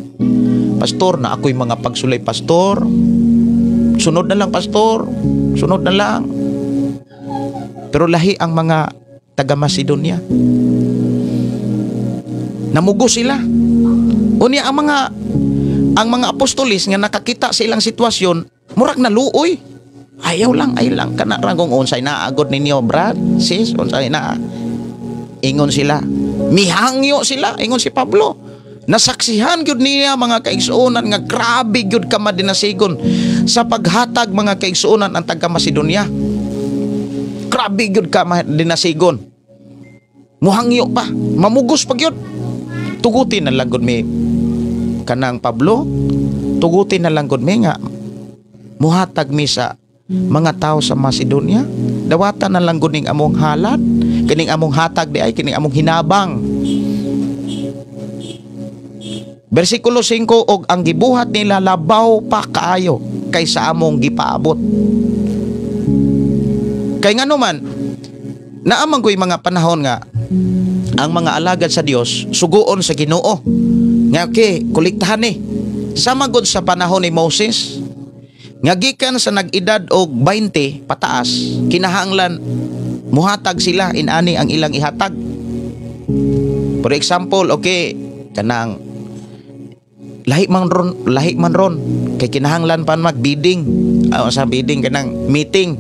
[SPEAKER 2] Pastor, na ako'y mga pagsulay, pastor. Sunod na lang, pastor. Sunod na lang. Pero lahi ang mga taga Macedonia. Namugo sila. Unya ang mga apostolis nga nakakita sa ilang sitwasyon, murag na luoy. Ayaw lang kana rangong unsay naagod ninyo, brad, sis, unsay na. Ingon sila. Mihangyo sila, ingon si Pablo. Nasaksihan gyud niya mga kaigsuonan nga grabe gyud ka madinasigon sa paghatag mga kaigsuonan ang taga Macedonia. Grabe gyud ka madinasigon. Muhangyo pa, mamugos pa gyud. Tugutin na lang gud mi kanang Pablo. Tugutin na lang gud mi nga muhatag mi sa mga tao sa Macedonia. Dawatan na lang gud ning among halad, kining among hatag di ay kining among hinabang. Versikulo 5, og ang gibuhat nila labaw pa kaayo kaysa among gipaabot. Kay ngano man naamang ko'y mga panahon nga ang mga alagad sa Dios suguon sa Ginoo nga okay, kolektahan ni. Sama gud sa panahon ni Moses nga gikan sa nag-edad og 20 pataas, kinahanglan muhatag sila inani ang ilang ihatag. For example, okay, kanang lahi man ron kay kinahanglan pa magbidding, sa bidding kanang meeting,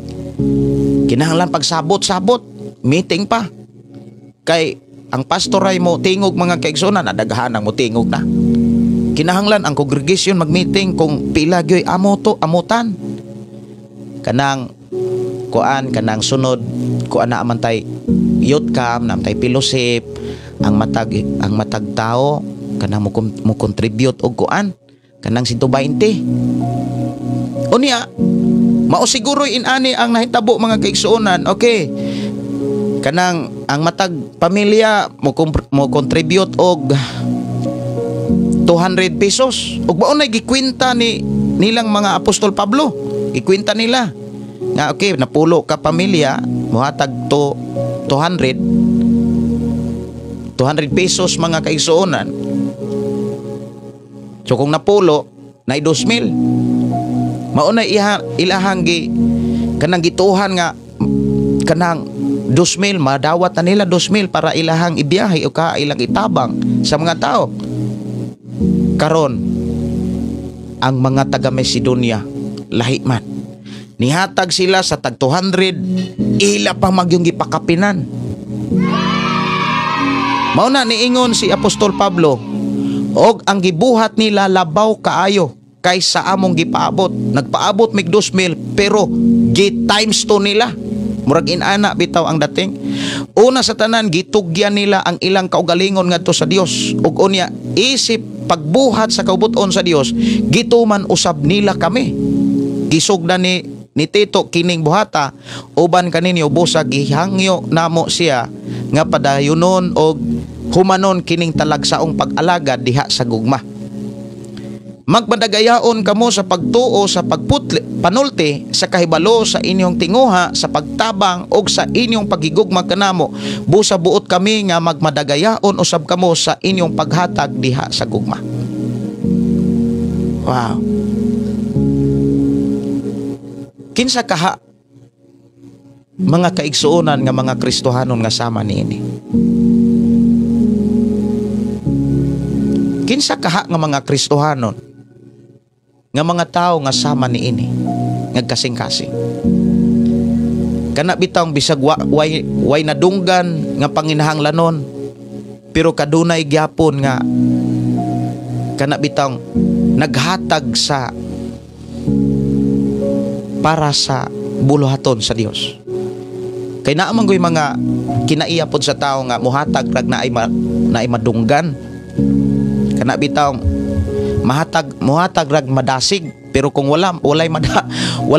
[SPEAKER 2] kinahanglan pagsabot meeting pa kay ang pastor ay mo tingog mga kaigsunan, nadaghan ang mo tingog na. Kinahanglan ang congregation mag-meeting kung pila gyoy amutan. Kanang kanang sunod kuan na amantay youth camp, namtay fellowship, ang matag tao kanang mo contribute og kuan kanang 120. Unya mao siguro inani ang nahitabo mga kaigsuonan. Okay, kanang ang matag pamilya mo contribute og 200 pesos. Ug baon na gikwenta nilang mga apostol Pablo. Gikwenta nila nga okay, napulo ka pamilya mohatag to 200 pesos mga kaigsuonan. So kung napulo na 2,000, mao na ilahang kanang gituhan nga kanang 2,000, madawat na nila 2,000 para ilahang ibiyahe o ilang itabang sa mga tao. Karon ang mga taga Macedonia lahi man nihatag sila sa tag 200, ila pa magyong gipakapinan. Mao na niingon si Apostol Pablo, og ang gibuhat nila labaw kaayo kaysa among gipaabot. Nagpaabot mig 2,000 pero times 2 nila. Murag inana bitaw ang dating. Una sa tanan, gitugyan nila ang ilang kaugalingon ngadto sa Dios, ug unya isip pagbuhat sa kaubuton sa Dios, gituman usab nila kami. Gisugdan ni Tito kining buhata, uban kaninyo busa gihangyo namo siya nga padayunon og humanon kining talagsaong pag-alagad diha sa gugma. Magmadagayaon kamo sa pagtuo sa panulti sa kahibalo sa inyong tinguha sa pagtabang og sa inyong paghigugma kanamo, busa buot kami nga magmadagayaon usab kamo sa inyong paghatag diha sa gugma. Wow. Kinsa kaha mga kaigsuonan nga mga Kristohanon nga sama niini? Kinsa kaha nga mga Kristohanon nga mga tao nga sama niini nga kasing-kasing? Kana bitang bisag way nadunggan nga panginahanglanon, pero kadunay gyapon nga kana bitang naghatag sa para sa buluhaton sa Dios. Kay naamang goy mga kinaiya pod sa tao nga muhatag rag naay madunggan, kana bitang muhatag rag madasig, pero kung wala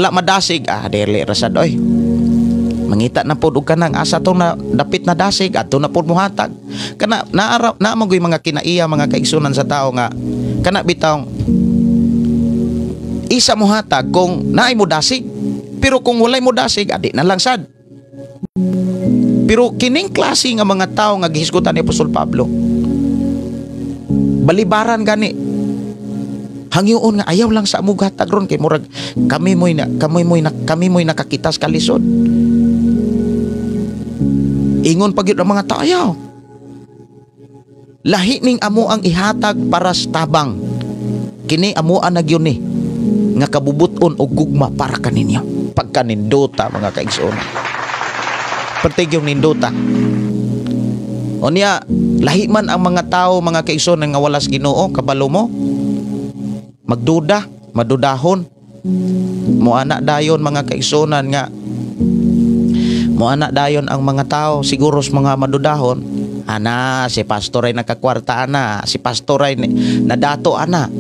[SPEAKER 2] madasig, dili ra sad oy. Mangita na pod og kanang asa to na dapit na dasig adto na pod muhatag. Kana naamang goy mga kinaiya mga kaigsunan sa tao nga kana bitang isa mo hatag kung naay mo dasig, pero kung walay mo dasig, adi na lang sad. Pero kining klase nga mga tao nga gihisgutan ni Apostol Pablo, balibaran gani, hangyoon nga ayaw lang sa among hatag ron kay murag kami mo'y nakakitas kalisod. Ingon pagyud ang mga tao, ayaw. Lahi ning amo ang ihatag para sa tabang. Kini amo ang nagyun ni nga kabubuton o gugma para kaninyo pagkanindota mga kaigsoon. Pertigyong nindota. Onya, lahi man ang mga tao mga kaigsoon nga walas Ginoo, kabalo mo magduda, madudahon. Moana dayon mga kaigsunan nga moana dayon ang mga tao siguro sa mga madudahon. Ana, si pastor ay nakakwarta ana, si pastor ay nadato ana.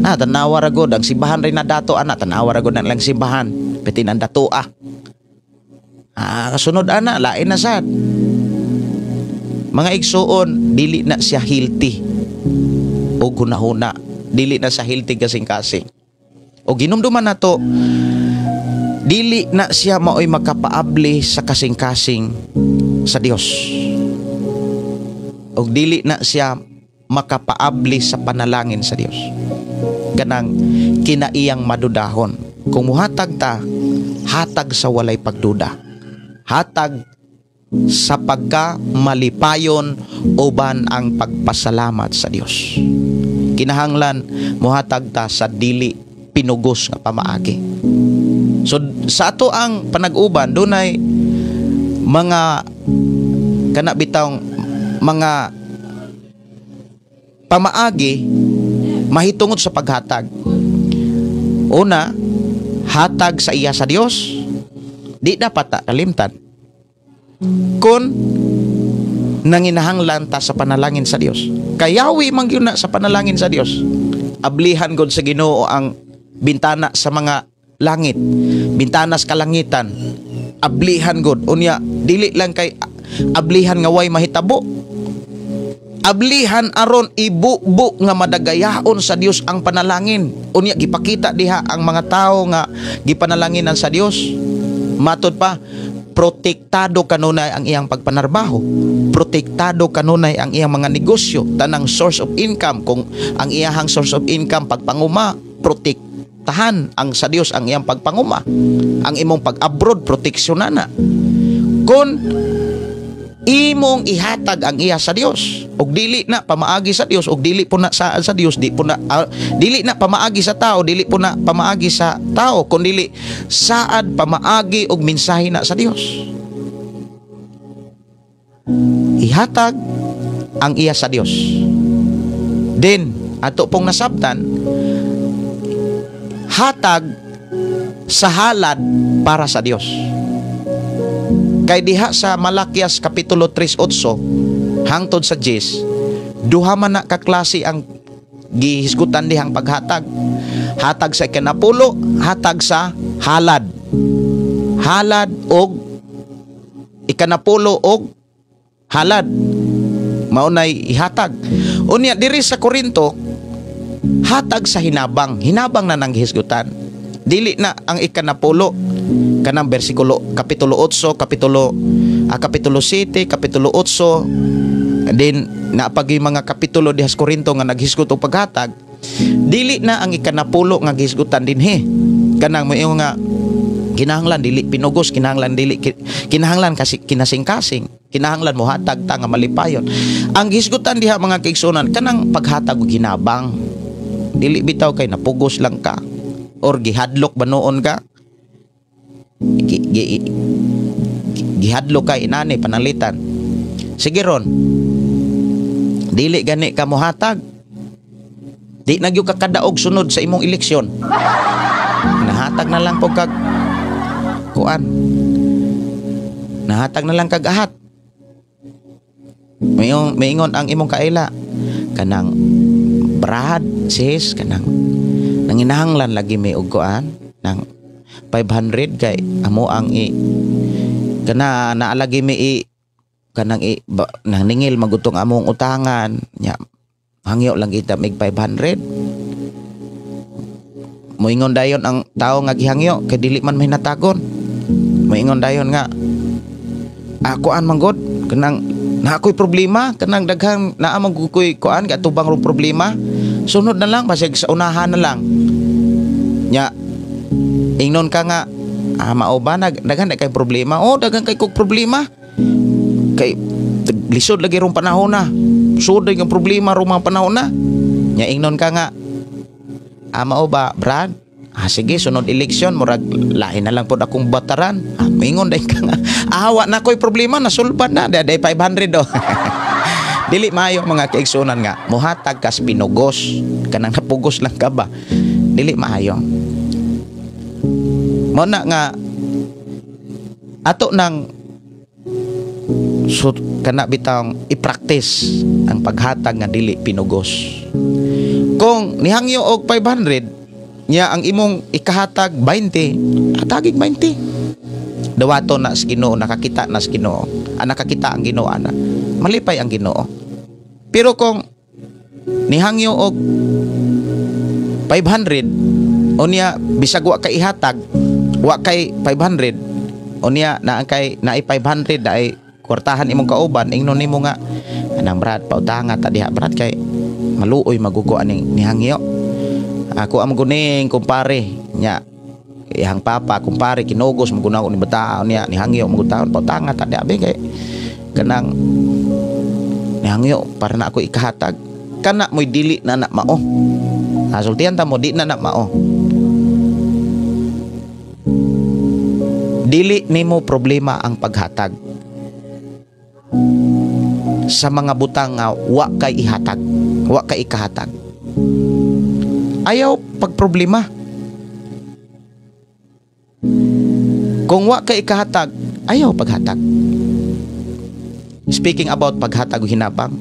[SPEAKER 2] Tanawa ragod ang simbahan rin na dato ana, tanawa ragod na lang simbahan piti ang dato kasunod ana lain na sad. Mga igsuon, dili na siya healthy o hunahuna, dili na sa healthy kasing-kasing. O ginumduman na to, dili na siya maoy makapaabli sa kasing-kasing sa Dios, o dili na siya makapaabli sa panalangin sa Dios. Kanang kinaiyang madudahon. Kung muhatag ta, hatag sa walay pagduda, hatag sa pagka malipayon uban ang pagpasalamat sa Dios. Kinahanglan muhatag ta sa dili pinugos nga pamaagi. So sa ato ang panag-uban dunay mga kana bitawng mga pamaagi mahitungod sa paghatag. Una, hatag sa iya sa Dios. Di dapat kalimtan. Kun nanginahanglan ta sa panalangin sa Dios. Kayawi man gyud na sa panalangin sa Dios. Ablihan gud sa Ginoo ang bintana sa mga langit, bintana sa kalangitan. Ablihan gud. Unya dili lang kay ablihan nga way mahitabo. Ablihan aron ibubo nga madagayaon sa Dios ang panalangin. Unya gipakita diha ang mga tao nga gipanalanginan sa Dios. Matod pa, protektado kanunay ang iyang pagpanarbaho, protektado kanunay ang iyang mga negosyo, tanang source of income. Kung ang iyang source of income pagpanguma, protektahan ang sa Dios ang iyang pagpanguma. Ang imong pag-abroad, proteksyonan na. Kung imong ihatag ang iya sa Dios, og dili na pamaagi sa Dios, og dili po na saad sa Dios, dili na pamaagi sa tao, dili po na pamaagi sa tao, kundi saad pamaagi og mensahe na sa Dios. Ihatag ang iya sa Dios. Then ato pong nasabtan, hatag sa halad para sa Dios. Kay diha sa Malakias kapitulo 3:8 hangtod sa 10, duha man na kaklase ang gihisgutan dihang paghatag. Hatag sa ikanapulo, hatag sa halad. Halad og ikanapulo og halad. Maunay ihatag. Unya diri sa Korinto, hatag sa hinabang. Hinabang na nang gihisgutan. Dili na ang ikanapulo kanang bersikulo kapitulo 8, kapitulo 7, kapitulo 8, din napag yung mga kapitulo diha sa Korinto nga naghisgot og paghatag. Dili na ang ikanapulo nga gihisgutan dinhi. Kanang mo nga kinahanglan dili pinugos, kinahanglan kasi kinasing-kasing, kinahanglan mo hatag ta nga malipayon. Ang gihisgutan diha mga kaigsunan kanang paghatag og hinabang. Dili bitaw kay napugos lang ka or gihadlok ba noon ka, gihadlok kay inani panalitan. Sige ron, dili gani ka mohatag, di nagyo ka kadaog sunod sa imong eleksyon, nahatag na lang po kag kuan, nahatag na lang kag ahat. Maingon ang imong kaila kanang brad sis, kanang nanginahanglan lagi may og kuan nang 500 kay amo ang kana naalagi mi kanang nang ningil magutong among utangan nya hangyo lang kita mig 500. Moingon dayon ang tao nga gihangyo kay dili man mahinatagon. Moingon dayon nga ako an manggod kanang na ako'y problema, kanang daghang naamang kukoy kuan katubang ro problema, sunod na lang basig sa unahan na lang nya. Ingnon ka nga mao ba daghan kay problema, daghan kay kog problema kay lisod lagi rong panahon na, sud ang problema rong mga panahon na nya. Ingnon ka nga mao ba brad, sige sunod eleksyon murag lain na lang pod akong bataran. Mingon day ka nga awa na ko'y problema nasulban na day 500 do. Dili maayo mga kaigsunan nga mohatag kas pinugos kanang napugos lang ka ba, dili maayo. Mo na nga ato nang kana bitang i-practice ang paghatag nga dili pinugos. Kung nihangyo og 500 nya ang imong ikahatag 20, hatagig 20. Dawato na sa Ginoo, nakakita na sa Ginoo, nakakita ang Ginoo na malipay ang Ginoo. Pero kung nihangyo og 500 unya bisag wa kay ihatag, wa kay 500 unya na kay naay 500 ay kwartahan imong kauban, ingnon nimo nga anang brad pautanga ta diha brad kay maluoy magugo aning nihangyo. Ako am guning kumpare nya ihang papa kumpare kinugos magunaw ni bataon niya nihangyo magutaon pautanga ta diha kay kanang nihangyo para na ako ikahatag kana moy dili na na mao. Sultihan ta mo di na na mao. Dili nimo problema ang paghatag sa mga butang nga wa kay ihatag, wa kay ikahatag. Ayaw pagproblema. Kung wa kay ikahatag, ayaw paghatag. Speaking about paghatag o hinabang,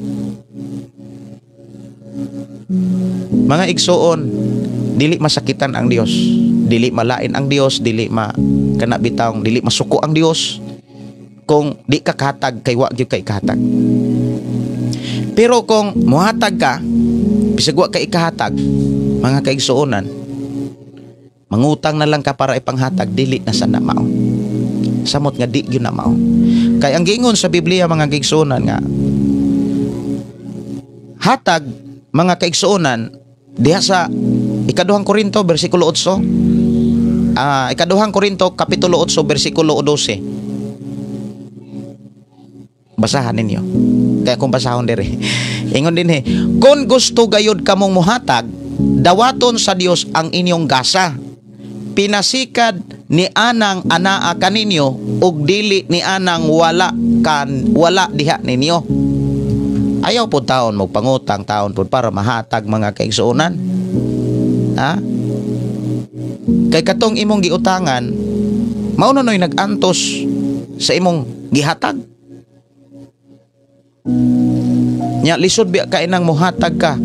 [SPEAKER 2] mga igsoon, dili masakitan ang Dios, dili malain ang Dios, dili kana bitawng dili masuko ang Dios kung di ka kahatag kay wa gyud kay kahatag. Pero kung mohatag ka bisag wa kay ikahatag, mga kaigsuonan, mangutang na lang ka para ipanghatag, dili na sana mao. Samot nga di gyud na mao. Kay ang giingon sa Biblia mga kaigsuonan nga hatag mga kaigsuonan diha sa ikaduhang Korinto bersikulo 8, ikaduhang Korinto kapitulo 8 bersikulo 12. Basahan ninyo. Kaya kung basahon diri. Ingon din kung gusto gayud kamong muhatag, dawaton sa Dios ang inyong gasa. Pinasikad ni anang anaa kaninyo ug dili ni anang wala diha ninyo. Ayaw po taon magpangutang taon po para mahatag mga kaigsuonan. Ha? Kay katong imong giutangan, mao na noy nag-antos sa imong gihatag. Nya lisod biya ka inang muhatag ka.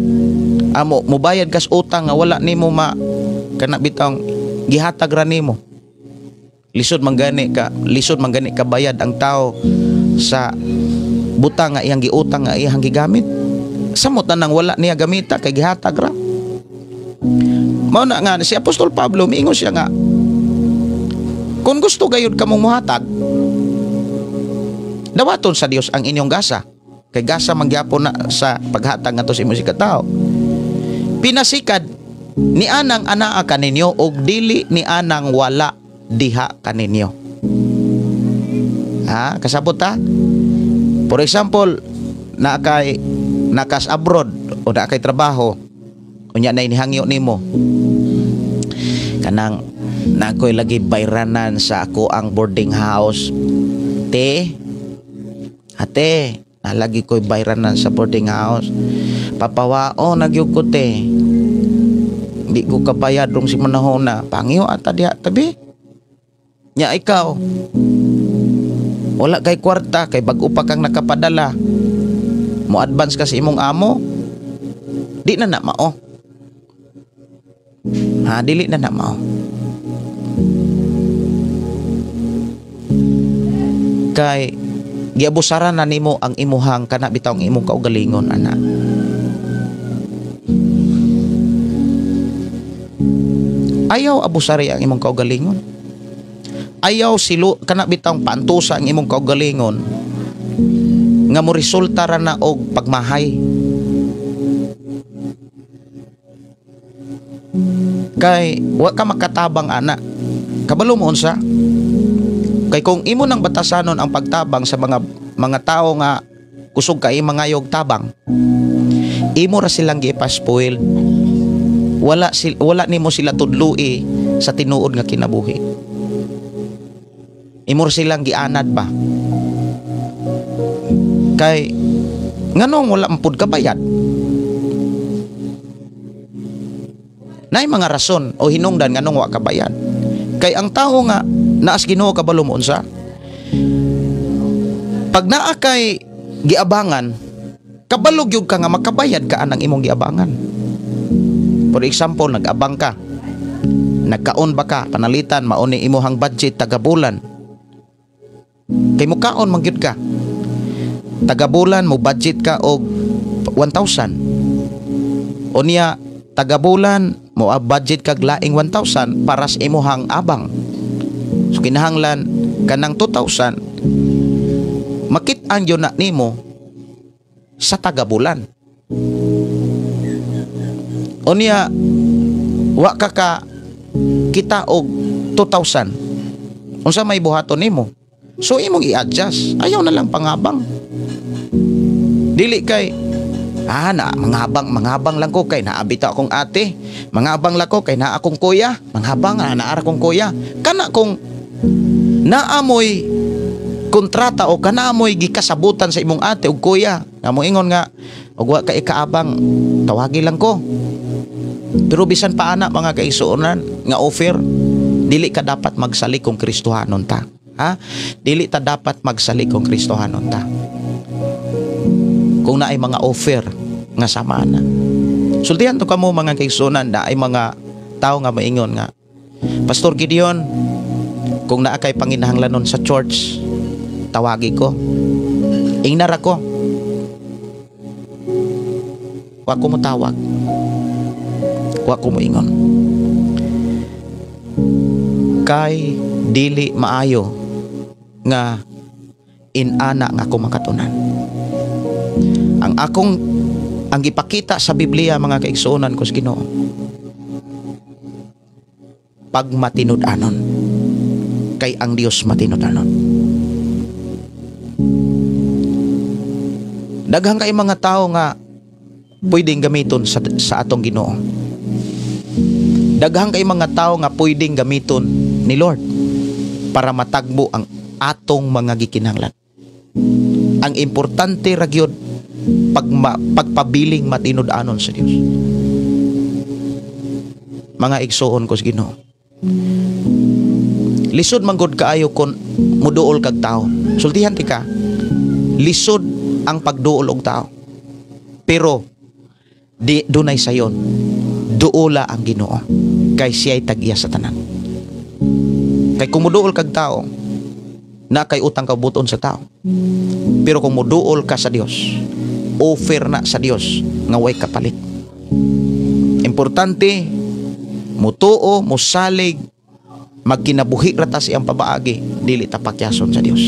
[SPEAKER 2] Amo mubayad kas utang nga wala nimo kana bitang gihatag ra nimo. Lisod man gani ka bayad ang tao sa butang nga iyang giutang nga iyang gigamit. Samot na nang wala niya gamita kay gihatag ra. Mao na nga si Apostol Pablo miingon siya nga kung gusto gayud kamong muhatag, dawaton sa Dios ang inyong gasa. Kay gasa mangyapon na sa paghatag ngadto sa imong sikatawo. Pinasikad ni anang anaa kaninyo og dili ni anang wala diha kaninyo. Ha, kasabot ta? For example, nakas abroad o na kay trabaho unya na inihangyo nimo. Kanang nakoy lagi bayranan sa ako ang boarding house. Ate, lagi ko'y bayranan sa boarding house. Papawao nagyug ko te. Di ko kabayad rong si manahona. Pangiyo ata diha tabi. Nya ikaw. Wala kay kwarta kay bag-o pa kang nakapadala. Mo advance ka sa imong amo. Di na mao. Ha, dili na mao. Kay giabusaran na nimo ang imuhang kana bitaw ang imong kaugalingon ana. Ayaw abusari ang imong kaugalingon. Ayaw kana bitaw paantusa ang imong kaugalingon nga mo resulta ra na og pagmahay. Kay wa ka makatabang ana. Kabalo mo unsa? Kay kung imo nang batasanon ang pagtabang sa mga tao nga kusog kay mangayog tabang, imo ra silang gipaspoil. Wala nimo sila tudloi sa tinuod nga kinabuhi. Imo ra silang gianad ba? Kay nganong wala mampud ka bayad? Nay mga rason o hinungdan nganong wa ka bayad. Kay ang tao nga naas Ginoo kabalo mo unsa? Pag naa kay giabangan, kabalog yun ka nga makabayad ka anang imong giabangan. For example, nag-abang ka, nagkaon ba ka, panalitan, mauni imuhang budget tagabulan. Kay mo kaon mangyud ka. Tagabulan mo budget ka og 1,000. O niya tagabulan mo budget kag laing 1,000 para sa imuhang abang. So kinahanglan kanang 2,000 makit-an yun na nimo sa tagabulan. O niya wa ka kita og 2,000. Unsa may buhaton nimo? So imong i-adjust. Ayaw na lang pangabang. Dili kay manghabang lang ko kay naabita akong ate, manghabang lang ko kay naa akong kuya, manghabang naara akong kuya. Kana kung naamoy kontrata o kanaamoy gikasabutan sa imong ate ug kuya, nga mo ingon nga ug wa kay kaabang, tawagi lang ko. Pero bisan pa ana mga kaigsuonan nga offer, dili ka dapat magsali kung Kristohanon ta. Ha? Dili ta dapat magsali kung Kristohanon ta. Kung na ay mga offer nga sama na. Sultihan to kamo mga kaigsuonan na ay mga tao nga maingon nga, Pastor Gideon, kung naa kay panginahanglanon sa church, tawagi ko. Ingnar ako. Wa ko mo tawag. Wa ko mo ingon. Kay dili maayo nga inana nga ako makatunan. Ang ipakita sa Biblia mga kaigsuonan ko sa Ginoo, pag matinud-anon, kay ang Dios matinud-anon. Daghang kay mga tao nga pwedeng gamiton sa atong Ginoo. Daghang kay mga tao nga pwedeng gamiton ni Lord para matagbo ang atong mga gikinahanglan. Ang importante ra gyud pagpabiling matinud-anon sa Dios. Mga igsoon ko sa Ginoo, lisod man gud kaayo kon muduol kag tao. Sultihan ti ka, lisod ang pagduol og tao. Pero dunay sayon, duola ang Ginoo kay siya'y tag-iya sa tanan. Kay kung muduol kag tao, na kay utang ka buton sa tao. Pero kung muduol ka sa Dios, offer na sa Dios nga way kapalit. Importante mutuo, musalig, magkinabuhi rata siyang pabaagi, dili ta pakyason sa Dios.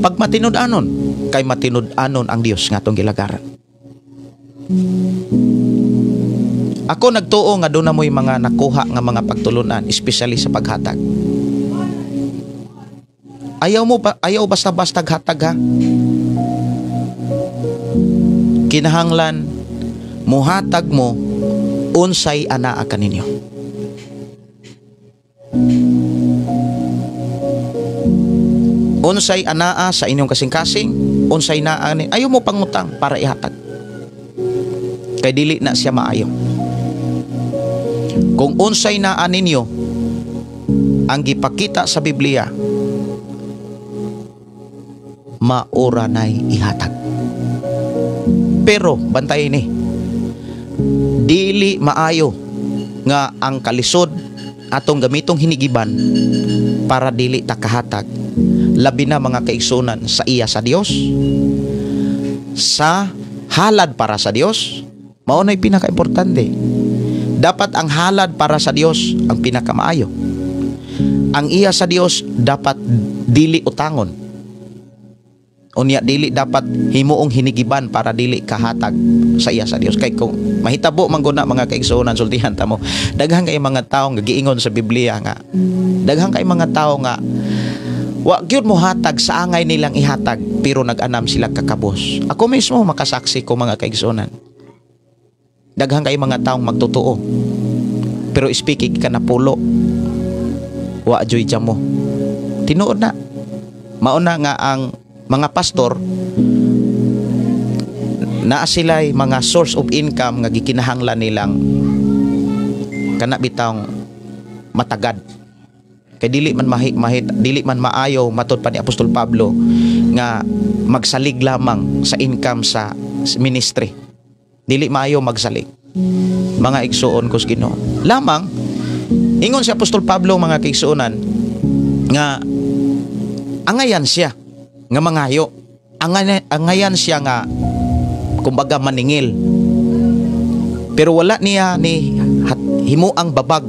[SPEAKER 2] Pag matinud-anon, kay matinud-anon ang Dios nga atong gilagaran. Ako nagtuo nga doon na mo'y mga nakuha nga mga pagtulunan, especially sa paghatag. Ayaw basta-basta hatag ha. Kinahanglan muhatag mo unsay anaa kaninyo. Unsay anaa sa inyong kasing-kasing, unsay naa ni ayaw mo pangutang para ihatag. Kay dili na siya maayo. Kung unsay naa ninyo ang gipakita sa Biblia, maura na'y ihatag. Pero bantay ni, dili maayo nga ang kalisod atong gamitong hinigiban para dili ta kahatag, labi na mga kaigsunan sa iya sa Dios, sa halad para sa Dios. Mao na'y pinaka-importante. Dapat ang halad para sa Dios ang pinakamaayo. Ang iya sa Dios dapat dili utangon. Unya dili dapat himuong hinigiban para dili kahatag sa iya sa Dios. Kay kung mahitabo man gud na mga kaigsunan, sultihan ta mo, daghang kay mga tawo nga giingon sa Biblia nga, daghang kay mga tawo nga wa gyud mo hatag sa angay nilang ihatag, pero nag-anam sila kakabos. Ako mismo makasaksi ko mga kaigsunan. Daghang kay mga taong magtotoo, pero speaking ka na pulo, wa joy jam mo. Tinuod na. Mauna nga ang mga pastor naa sila'y mga source of income nga gikinahanglan nilang kana bitawng matagad. Kay dili man dili man maayo matud pa ni Apostol Pablo nga magsalig lamang sa income sa ministry. Dili maayo magsalig. Mga igsuon ko sa Ginoo. Lamang ingon si Apostol Pablo mga kaigsuonan nga angayan siya nga mangayo. Angayan siya nga kumbaga maningil. Pero wala niya ni himuang babag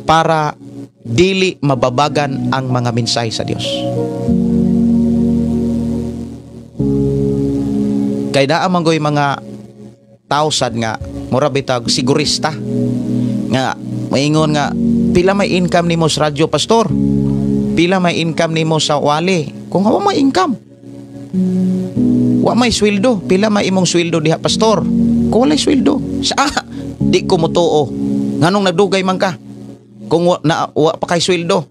[SPEAKER 2] para dili mababagan ang mga mensahe sa Dios. Kay naa man goy mga tawsad nga mura bitag sigurista nga maingon nga pila may income nimo sa radyo pastor, pila may income nimo sa wali. Kung wa may income, wa may sweldo, pila may imong sweldo diha pastor. Kung walay sweldo, di ko mutuo nganong nagdugay man ka kung wa pa kay sweldo.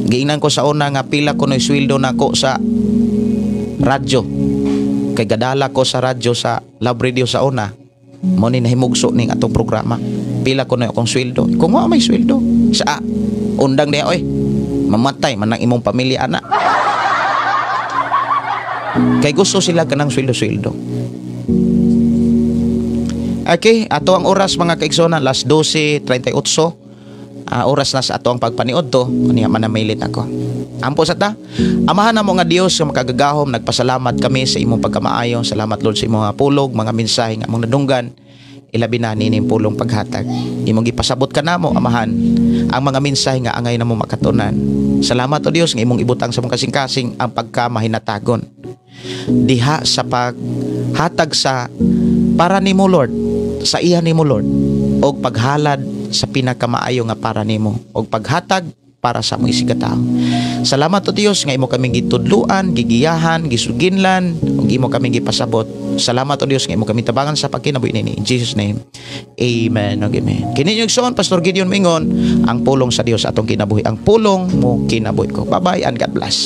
[SPEAKER 2] Giingnan ko sa una nga pila ko noy sweldo nako sa radyo. Kay gadala ko sa radyo sa Love Radio sa una, mo ni nahimugso ning atong programa. Pila ko na akong sweldo. Kung wa may sweldo, undang diha oy, mamatay man ang imong pamilya ana. Kay gusto sila kanang sweldo-sweldo. Okay, ato ang oras mga kaigsonan, alas 12:38. Oras na sa ato ang pagpaniod to, kaniya man namilit ako. Ampo sa ta, amahan na mo nga Dios nga makagagahom, nagpasalamat kami sa imong pagkamaayo. Salamat Lord sa imong pulog, mga mensahe nga among nadunggan, ilabi na nining pulong paghatag. Imong gipasabot ka namo amahan ang mga mensahe nga angay namo makatunan. Salamat o Dios nga imong ibutang sa mong kasing-kasing ang pagkamahinatagon diha sa paghatag sa para nimo Lord, sa iya nimo Lord, og paghalad sa pinakamaayo nga para nimo, og paghatag para sa mga isigataw. Salamat o Dios nga imo kaming gitudluan, gigiyahan, gisuginlan, ug imo kaming gipasabot. Salamat o Dios nga imo kaming tabangan sa pagkinabuhi nini. In Jesus name. Amen. ug amen. Kini yung igsoon, Pastor Gideon Mingon, ang pulong sa Dios atong kinabuhi. Ang pulong mo kinabuhi ko. Bye-bye and God bless.